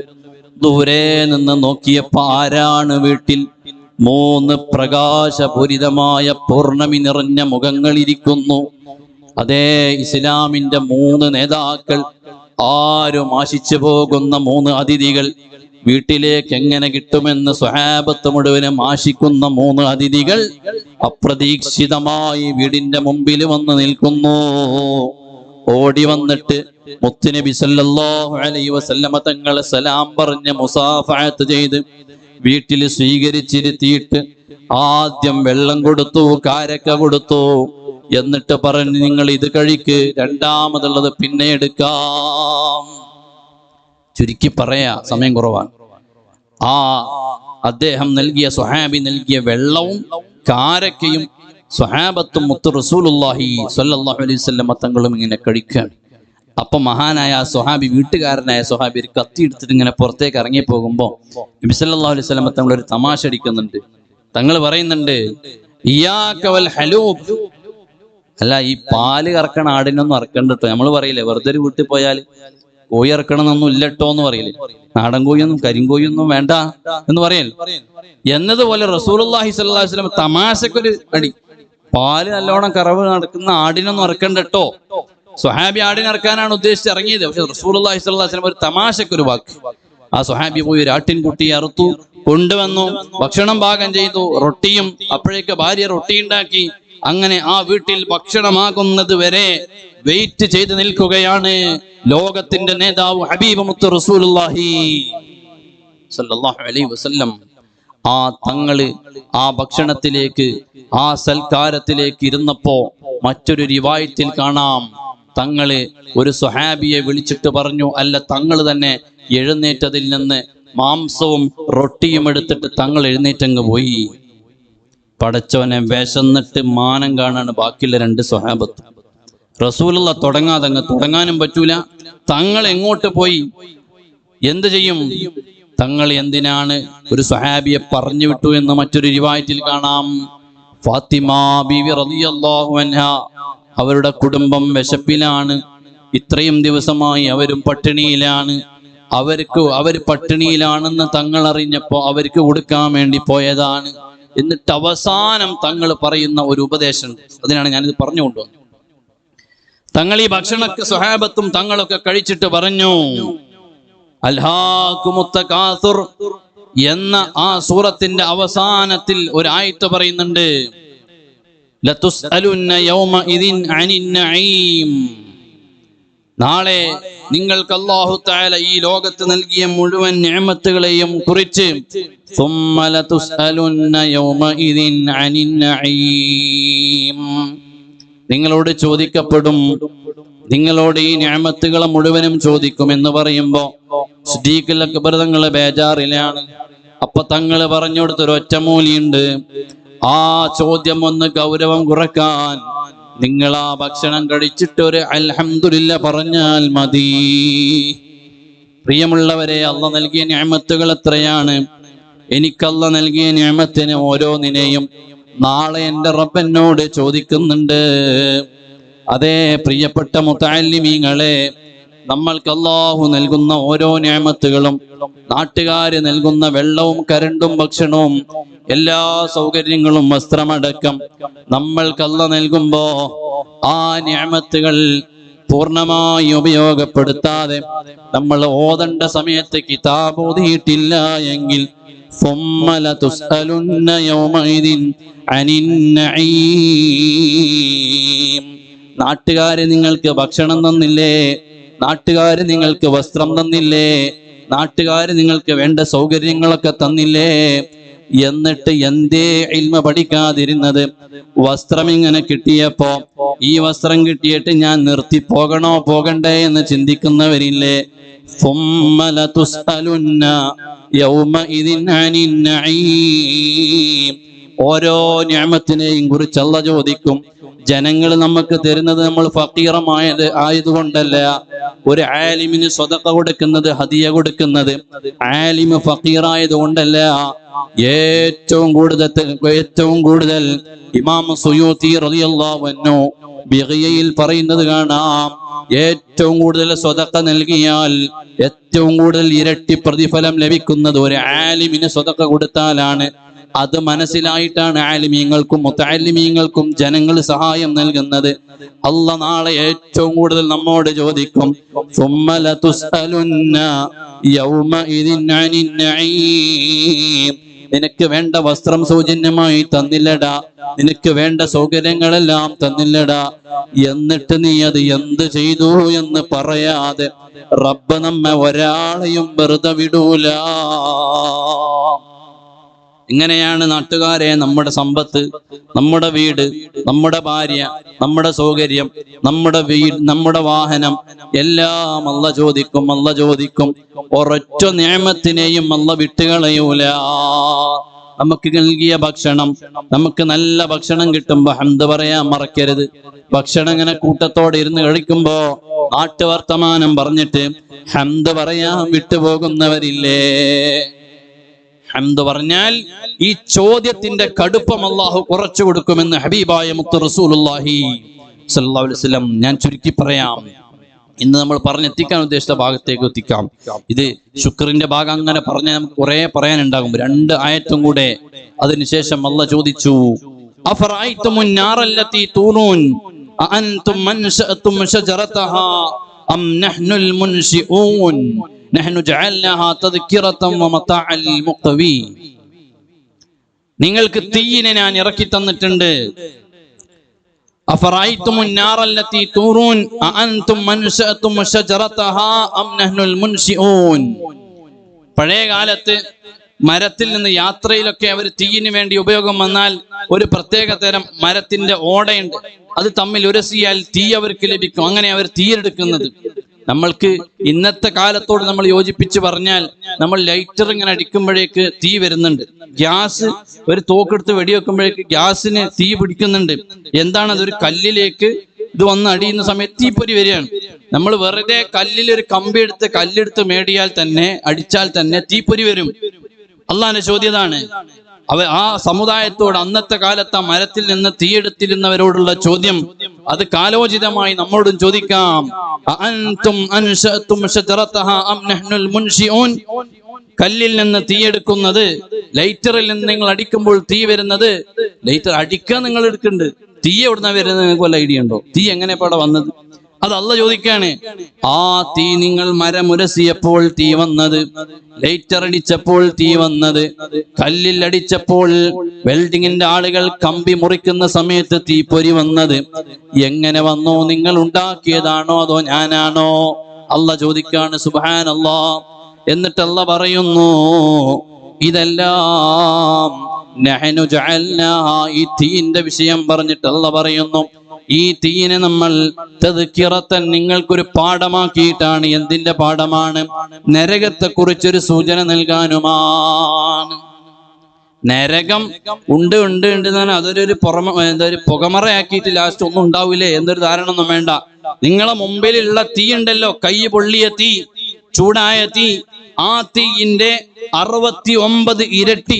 ദൂരെ നിന്ന് നോക്കിയപ്പോ ആരാണ് വീട്ടിൽ? 3 പ്രകാശപൂരിതമായ പൂർണ്ണമി നിറഞ്ഞ മുഖങ്ങളിരിക്കുന്നു. അതേ, ഇസ്ലാമിന്റെ 3 നേതാക്കൾ, ആരും ആശിച്ചു പോകുന്ന 3 അതിഥികൾ. വീട്ടിലേക്ക് എങ്ങനെ കിട്ടുമെന്ന് സ്വഹാബത്ത് മുഴുവനും ആശിക്കുന്ന 3 അതിഥികൾ അപ്രതീക്ഷിതമായി വീടിന്റെ മുമ്പിൽ വന്ന് നിൽക്കുന്നു. ഓടി വന്നിട്ട് മുത്തുനബി സല്ലല്ലാഹു അലൈഹി വസല്ലമ തങ്ങളെ സലാം പറഞ്ഞ് മുസാഫഹത്ത് ചെയ്ത് വീട്ടിൽ സ്വീകരിച്ചിരുത്തിയിട്ട് ആദ്യം വെള്ളം കൊടുത്തു, കാരക്ക കൊടുത്തു. എന്നിട്ട് പറഞ്ഞു, നിങ്ങൾ ഇത് കഴിക്ക്, രണ്ടാമതുള്ളത് പിന്നെ എടുക്കാം. ചുരുക്കി പറയാ, സമയം കുറവാണ്. ആ അദ്ദേഹം നൽകിയ, സ്വഹാബി നൽകിയ വെള്ളവും കാരക്കയും സ്വഹാബത്തും മുത്ത് റസൂലുള്ളാഹി സ്വല്ലല്ലാഹു അലൈഹി വസല്ലം തങ്ങളും ഇങ്ങനെ കഴിക്കുകയാണ്. അപ്പൊ മഹാനായ സ്വഹാബി, വീട്ടുകാരനായ സ്വഹാബി ഒരു കത്തി എടുത്തിട്ട് ഇങ്ങനെ പുറത്തേക്ക് ഇറങ്ങി പോകുമ്പോ നബി സല്ലല്ലാഹു അലൈഹി വസല്ലം തങ്ങൾ ഒരു തമാശ അടിക്കുന്നുണ്ട്. തങ്ങൾ പറയുന്നുണ്ട്, ഇയ്യാക വൽ ഹലൂബ്, അല്ല ഈ പാല് കറക്കണ ആടിനൊന്നും ഇറക്കണ്ട കേട്ടോ. നമ്മൾ പറയില്ലേ, വെറുതെ ഒരു വീട്ടിൽ പോയാൽ കോഴി ഇറക്കണമെന്നൊന്നും ഇല്ലട്ടോ എന്ന് പറയില്ലേ, നാടൻ കോഴിയൊന്നും കരിങ്കോഴിയൊന്നും വേണ്ട എന്ന് പറയല്ലേ. എന്നതുപോലെ റസൂലുള്ളാഹി സ്വല്ലല്ലാഹു അലൈഹി വസല്ലം തമാശക്കൊരു അടി, പാല് നല്ലോണം കറവ് നടക്കുന്ന ആടിനൊന്നും ഇറക്കണ്ടട്ടോ. സ്വഹാബി ആടിനിറക്കാനാണ് ഉദ്ദേശിച്ച് ഇറങ്ങിയത്. പക്ഷെ റസൂലുള്ളാഹി സ്വല്ലല്ലാഹു അലൈഹി വസല്ലം ഒരു തമാശക്കൊരു വാക്ക്. ആ സ്വഹാബി പോയി ഒരു ആട്ടിൻകുട്ടിയെ അറുത്തു കൊണ്ടുവന്നു, ഭക്ഷണം പാകം ചെയ്തു, റൊട്ടിയും. അപ്പോഴേക്ക് ഭാര്യ റൊട്ടി ഉണ്ടാക്കി. അങ്ങനെ ആ വീട്ടിൽ ഭക്ഷണമാകുന്നത് വരെ വെയിറ്റ് ചെയ്ത് നിൽക്കുകയാണ് ലോകത്തിന്റെ നേതാവ് ഹബീബ് മുത്ത് റസൂലുള്ളാഹി സ്വല്ലല്ലാഹു അലൈഹി വസല്ലം. ആ തങ്ങള് ആ ഭക്ഷണത്തിലേക്ക്, ആ സൽക്കാരത്തിലേക്ക് ഇരുന്നപ്പോ മറ്റൊരു റിവായത്തിൽ കാണാം, തങ്ങള് ഒരു സ്വഹാബിയെ വിളിച്ചിട്ട് പറഞ്ഞു, അല്ല തങ്ങൾ തന്നെ എഴുന്നേറ്റതിൽ നിന്ന് മാംസവും റൊട്ടിയും എടുത്തിട്ട് തങ്ങൾ എഴുന്നേറ്റങ്ങ് പോയി. പടച്ചവനെ, വിശന്നിട്ട് മാനം കാണാണ് ബാക്കിയുള്ള രണ്ട് സ്വഹാബത്ത്. റസൂലുള്ള തുടങ്ങാനും പറ്റൂല. തങ്ങൾ എങ്ങോട്ട് പോയി, എന്ത് ചെയ്യും? തങ്ങൾ എന്തിനാണ് ഒരു സ്വഹാബിയെ പറഞ്ഞു വിട്ടു എന്ന് മറ്റൊരു റിവായത്തിൽ കാണാം. ഫാത്തിമ ബീവി റളിയല്ലാഹു അൻഹ, അവരുടെ കുടുംബം വിശപ്പിലാണ്. ഇത്രയും ദിവസമായി അവരും പട്ടിണിയിലാണ്. അവർ പട്ടിണിയിലാണെന്ന് തങ്ങൾ അറിഞ്ഞപ്പോ അവർക്ക് കൊടുക്കാൻ വേണ്ടി പോയതാണ്. എന്നിട്ട് അവസാനം തങ്ങൾ പറയുന്ന ഒരു ഉപദേശം, അതിനാണ് ഞാനിത് പറഞ്ഞുകൊണ്ടുവന്നത്. തങ്ങൾ ഈ ഭക്ഷണമൊക്കെ സ്വഹാബത്തും തങ്ങളൊക്കെ കഴിച്ചിട്ട് പറഞ്ഞു, അൽഹാകുമുത്ത കാസുർ എന്ന ആ സൂറത്തിന്റെ അവസാനത്തിൽ ഒരു ആയത്ത് പറയുന്നുണ്ട്, ലതുസ്അലുന്ന യൗമഇദിൻ അനിൻ നഈം. നാളെ നിങ്ങൾക്ക് അല്ലാഹു തആല ഈ ലോകത്ത് നൽകിയ മുഴുവൻ നിഅമത്തുകളെയും കുറിച്ച് സുമ്മ ലതുസ്അലുന്ന യൗമഇദിൻ അനിൻ നഈം, നിങ്ങളോട് ചോദിക്കപ്പെടും, നിങ്ങളോട് ഈ നിഅമത്തുകളെ മുഴുവനും ചോദിക്കും എന്ന് പറയുമ്പോ സിദ്ദീഖുൽ അക്ബർ തങ്ങൾ ബേജാറിലാണ്. അപ്പൊ തങ്ങൾ പറഞ്ഞു കൊടുത്തൊരു ഒറ്റമൂലിയുണ്ട്, ആ ചോദ്യം ഒന്ന് ഗൗരവം കുറക്കാൻ നിങ്ങൾ ആ ഭക്ഷണം കഴിച്ചിട്ട് ഒരു അൽഹംദുലില്ലാ പറഞ്ഞാൽ മതി. പ്രിയമുള്ളവരെ, അല്ലാഹ് നൽകിയ നിഅമത്തുകൾ എത്രയാണ്! എനിക്കല്ലാഹ് നൽകിയ നിഅമത്തിന് ഓരോന്നിനെയും നാളെ എൻ്റെ റബ്ബ് എന്നോട് ചോദിക്കുന്നുണ്ട്. അതേ പ്രിയപ്പെട്ട മുതഅല്ലിമീങ്ങളെ, നമ്മൾക്ക് അല്ലാഹു നൽകുന്ന ഓരോ നിഅമത്തുകളും, നാട്ടുകാര് നൽകുന്ന വെള്ളവും കരണ്ടും ഭക്ഷണവും എല്ലാ സൗകര്യങ്ങളും വസ്ത്രമടക്കം നമ്മൾക്ക് അല്ലാഹ് നൽകുമ്പോ ആ നിഅമത്തുകൾ പൂർണ്ണമായി ഉപയോഗപ്പെടുത്താതെ നമ്മൾ ഓതേണ്ട സമയത്ത് കിതാബ് ഓതിയിട്ടില്ല എങ്കിൽ ثُمَّ لَتُسْأَلُنَّ يَوْمَئِذٍ عَنِ النَّعِيمِ. നാട്ടുകാര് നിങ്ങൾക്ക് ഭക്ഷണം തന്നില്ലേ, നാട്ടുകാര് നിങ്ങൾക്ക് വസ്ത്രം തന്നില്ലേ, നാട്ടുകാര് നിങ്ങൾക്ക് വേണ്ട സൗകര്യങ്ങളൊക്കെ തന്നില്ലേ, എന്നിട്ട് എന്തേ ഇൽമ പഠിക്കാതിരുന്നത്? വസ്ത്രം ഇങ്ങനെ കിട്ടിയപ്പോ ഈ വസ്ത്രം കിട്ടിയിട്ട് ഞാൻ നിർത്തി പോകണോ പോകണ്ടേ എന്ന് ചിന്തിക്കുന്നവരില്ലേ? ثُمَّ لَتُسْأَلُنَّ يَوْمَئِذٍ عَنِ النَّعِيمِ. ഓരോ നിഅമത്തിനെയും കുറിച്ച് അല്ലാഹ് ചോദിക്കും. ജനങ്ങൾ നമുക്ക് തരുന്നത് നമ്മൾ ഫഖീറമായത് ആയതുകൊണ്ടല്ല. ഒരു ആലിമിന് സ്വതഖ കൊടുക്കുന്നത്, ഹദിയ കൊടുക്കുന്നത് ആലിം ഫഖീറായത് കൊണ്ടല്ല. ഏറ്റവും കൂടുതൽ ഇമാം സുയൂത്തി റളിയല്ലാഹു അൻഹു ബിഗിയയിൽ പറയുന്നത് കാണാം, ഏറ്റവും കൂടുതൽ സ്വതഖ നൽകിയാൽ ഏറ്റവും കൂടുതൽ ഇരട്ടി പ്രതിഫലം ലഭിക്കുന്നത് ഒരു ആലിമിന് സ്വതഖ കൊടുത്താലാണ്. അത് മനസ്സിലായിട്ടാണ് ആലിമീങ്ങൾക്കും മുതഅല്ലിമീങ്ങൾക്കും ജനങ്ങൾ സഹായം നൽകുന്നത്. അല്ലാഹ് നാളെ ഏറ്റവും കൂടുതൽ നമ്മോട് ചോദിക്കും, ثُمَّ لَتُسْأَلُنَّ يَوْمَئِذٍ عَنِ النَّعِيمِ. നിനക്ക് വേണ്ട വസ്ത്രം സൗജന്യമായി തന്നില്ലടാ, നിനക്ക് വേണ്ട സൗകര്യങ്ങളെല്ലാം തന്നില്ലടാ, എന്നിട്ട് നീ അത് എന്ത് ചെയ്തു എന്ന് പറയാതെ റബ്ബ് നമ്മെ ഒരാളെയും വെറുതെ വിടൂല. ഇങ്ങനെയാണ് നാട്ടുകാരെ നമ്മുടെ സമ്പത്ത്, നമ്മുടെ വീട്, നമ്മുടെ ഭാര്യ, നമ്മുടെ സൗകര്യം, നമ്മുടെ വീട്, നമ്മുടെ വാഹനം എല്ലാം അല്ലാഹ് ചോദിക്കും. ഒരൊറ്റ നിഅമത്തിനെയും അല്ലാഹ് വിട്ടുകളയൂല. നമുക്ക് നൽകിയ ഭക്ഷണം, നമുക്ക് നല്ല ഭക്ഷണം കിട്ടുമ്പോ ഹംദ് പറയാൻ മറക്കരുത്. ഭക്ഷണം ഇങ്ങനെ കൂട്ടത്തോടെ ഇരുന്ന് കഴിക്കുമ്പോ നാട്ടുവർത്തമാനം പറഞ്ഞിട്ട് ഹംദ് പറയാൻ വിട്ടുപോകുന്നവരില്ലേ? ഹംദ് പറഞ്ഞാൽ ഈ ചോദ്യത്തിന്റെ കടുപ്പം അല്ലാഹു കുറച്ചു കൊടുക്കുമെന്ന് ഹബീബായ മുത്ത് റസൂലുള്ളാഹി സ്വല്ലല്ലാഹു അലൈഹി വസല്ലം. ഞാൻ ചുരുക്കി പറയാം, ഇന്ന് നമ്മൾ പറഞ്ഞെത്തിക്കാൻ ഉദ്ദേശിച്ച ഭാഗത്തേക്ക് എത്തിക്കാം. ഇത് ശുക്രിന്റെ ഭാഗം അങ്ങനെ പറഞ്ഞ നമുക്ക് കുറെ പറയാനുണ്ടാകും. 2 ആയത്തും കൂടെ അതിനുശേഷം അല്ലാഹ് ചോദിച്ചു, അഫറഅയ്തുമുൻ നാറല്ലതി തൂറൂൻ അഅൻതും മൻശഅതും ശജറതഹാ അം നഹ്നുൽ മുൻശിഊൻ നഹ്നു ജഅൽനാഹാ തദ്കിറതൻ വമതാഅൽ ലിൽമുഖ്വീൻ. നിങ്ങൾക്ക് തീയിനെ ഞാൻ ഇറക്കി തന്നിട്ടുണ്ട്. അഫറഅയ്തുമുൻ നാറല്ലതി തൂറൂൻ അഅൻതും മൻശഅതും ശജറതഹാ അം നഹ്നുൽ മുൻശിഊൻ. പഴയ കാലത്ത് മരത്തിൽ നിന്ന് യാത്രയിലൊക്കെ അവർ തീയിന് വേണ്ടി ഉപയോഗം വന്നാൽ ഒരു പ്രത്യേക തരം മരത്തിന്റെ ഓടയുണ്ട്, അത് തമ്മിൽ ഉരസിയാൽ തീ അവർക്ക് ലഭിക്കും. അങ്ങനെ അവർ തീയെടുക്കുന്നത്. നമ്മൾക്ക് ഇന്നത്തെ കാലത്തോട് നമ്മൾ യോജിപ്പിച്ച് പറഞ്ഞാൽ, നമ്മൾ ലൈറ്റർ ഇങ്ങനെ അടിക്കുമ്പോഴേക്ക് തീ വരുന്നുണ്ട്. ഗ്യാസ് ഒരു തോക്കെടുത്ത് വെടിവെക്കുമ്പോഴേക്ക് ഗ്യാസിന് തീ പിടിക്കുന്നുണ്ട്. എന്താണ്? അതൊരു കല്ലിലേക്ക് ഇത് വന്ന് അടിയുന്ന സമയത്ത് തീപ്പൊരി വരികയാണ്. നമ്മൾ വെറുതെ കല്ലിൽ ഒരു കമ്പി എടുത്ത് കല്ലെടുത്ത് മേടിയാൽ തന്നെ, അടിച്ചാൽ തന്നെ തീപ്പൊരി വരും. അള്ളാന്റെ ചോദ്യതാണ്. ആ സമുദായത്തോട് അന്നത്തെ കാലത്ത് ആ മരത്തിൽ നിന്ന് തീയെടുത്തിരുന്നവരോടുള്ള ചോദ്യം അത് കാലോചിതമായി നമ്മളോടും ചോദിക്കാം. കല്ലിൽ നിന്ന് തീയെടുക്കുന്നത്, ലൈറ്ററിൽ നിന്ന് നിങ്ങൾ അടിക്കുമ്പോൾ തീ വരുന്നത്, ലൈറ്റർ അടിക്കാൻ നിങ്ങൾ എടുക്കുന്നുണ്ട്, തീ എവിടുന്ന വരുന്നത്? നിങ്ങൾക്ക് വല്ല ഐഡിയ ഉണ്ടോ? തീ എങ്ങനെ ഇവിടെ വന്നത്? അത് അല്ലാഹ് ചോദിക്കാണ്. ആ തീ നിങ്ങൾ മരമുരസിയപ്പോൾ തീ വന്നത്, ലൈറ്റർ അടിച്ചപ്പോൾ തീ വന്നത്, കല്ലിൽ അടിച്ചപ്പോൾ വെൽഡിങ്ങിന്റെ ആളുകൾ കമ്പി മുറിക്കുന്ന സമയത്ത് തീപ്പൊരി വന്നത് എങ്ങനെ വന്നു? നിങ്ങൾ ഉണ്ടാക്കിയതാണോ അതോ ഞാനാണോ? അല്ലാഹ് ചോദിക്കാണ്. സുബ്ഹാനല്ലാഹ്. എന്നിട്ട് അല്ലാഹ് പറയുന്നു, ഇതെല്ലാം നഹ്നു ജഅൽനാഹാ, ഈ തീയിന്റെ വിഷയം പറഞ്ഞിട്ട് അല്ലാഹ് പറയുന്നു, ഈ തീയിനെ നമ്മൾ തദ്കിറത്തൻ, നിങ്ങൾക്കൊരു പാഠമാക്കിയിട്ടാണ്. എന്തിന്റെ പാഠമാണ്? നരകത്തെ കുറിച്ചൊരു സൂചന നൽകാനുമാണ്. നരകം ഉണ്ട് എന്നാണ് അതൊരു പുകമറയാക്കിയിട്ട് ലാസ്റ്റ് ഒന്നും ഉണ്ടാവില്ലേ എന്നൊരു ധാരണ ഒന്നും വേണ്ട. നിങ്ങളെ മുമ്പിലുള്ള തീ ഉണ്ടല്ലോ, കൈ പൊള്ളിയ തീ, ചൂടായ തീ, ആ തീയിന്റെ 69 ഇരട്ടി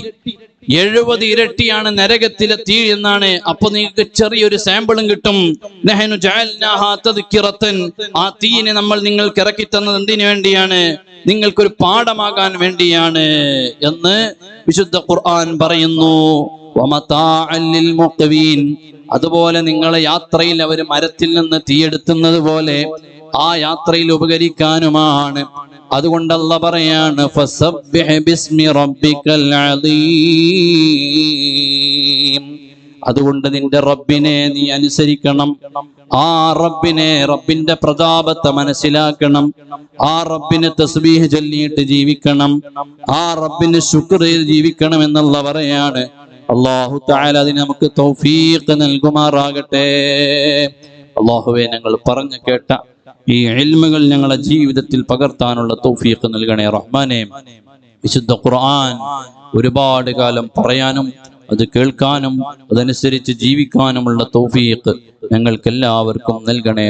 70 ഇരട്ടിയാണ് നരകത്തിലെ തീ എന്നാണ്. അപ്പൊ നിങ്ങൾക്ക് ചെറിയൊരു സാമ്പിളും കിട്ടും. നഹ്നു ജഅൽനാഹാ തദ്കിറത്തൻ, ആ തീയിനെ നമ്മൾ നിങ്ങൾക്ക് ഇറക്കി തന്നത് എന്തിനു വേണ്ടിയാണ്? നിങ്ങൾക്കൊരു പാഠമാകാൻ വേണ്ടിയാണ് എന്ന് വിശുദ്ധ ഖുർആൻ പറയുന്നു. വമതാഅൽ ലിൽമുഖ്വീൻ, അതുപോലെ നിങ്ങളെ യാത്രയിൽ അവർ മരത്തിൽ നിന്ന് തീയെടുത്തുന്നത് പോലെ ആ യാത്രയിൽ ഉപകരിക്കാനുമാണ്. അതുകൊണ്ട് അല്ലാഹ് പറയാണ്, ഫസബ്ബിഹ് ബിസ്മി റബ്ബിക്കൽ അദീം. അതുകൊണ്ട് നിന്റെ റബ്ബിനെ നീ അനുസരിക്കണം. ആ റബ്ബിനെ, റബ്ബിന്റെ പ്രതാപത്തെ മനസ്സിലാക്കണം. ആ റബ്ബിനെ തസ്ബീഹ് ചൊല്ലിയിട്ട് ജീവിക്കണം. ആ റബ്ബിന് ശുക്ർ ചെയ്ത് ജീവിക്കണം എന്നുള്ള പറയാണ്. അല്ലാഹു തആല അതിന് നമുക്ക് തൗഫീഖ് നൽകുമാറാകട്ടെ. അല്ലാഹുവേ, ഞങ്ങൾ പറഞ്ഞു കേട്ട ഈ ഇൽമുകൾ ഞങ്ങളുടെ ജീവിതത്തിൽ പകർത്താനുള്ള തൗഫീഖ് നൽകണേ റഹ്മാനേ. വിശുദ്ധ ഖുർആൻ ഒരുപാട് കാലം പറയാനും അത് കേൾക്കാനും അതനുസരിച്ച് ജീവിക്കാനുമുള്ള തൗഫീഖ് ഞങ്ങൾക്ക് എല്ലാവർക്കും നൽകണേ.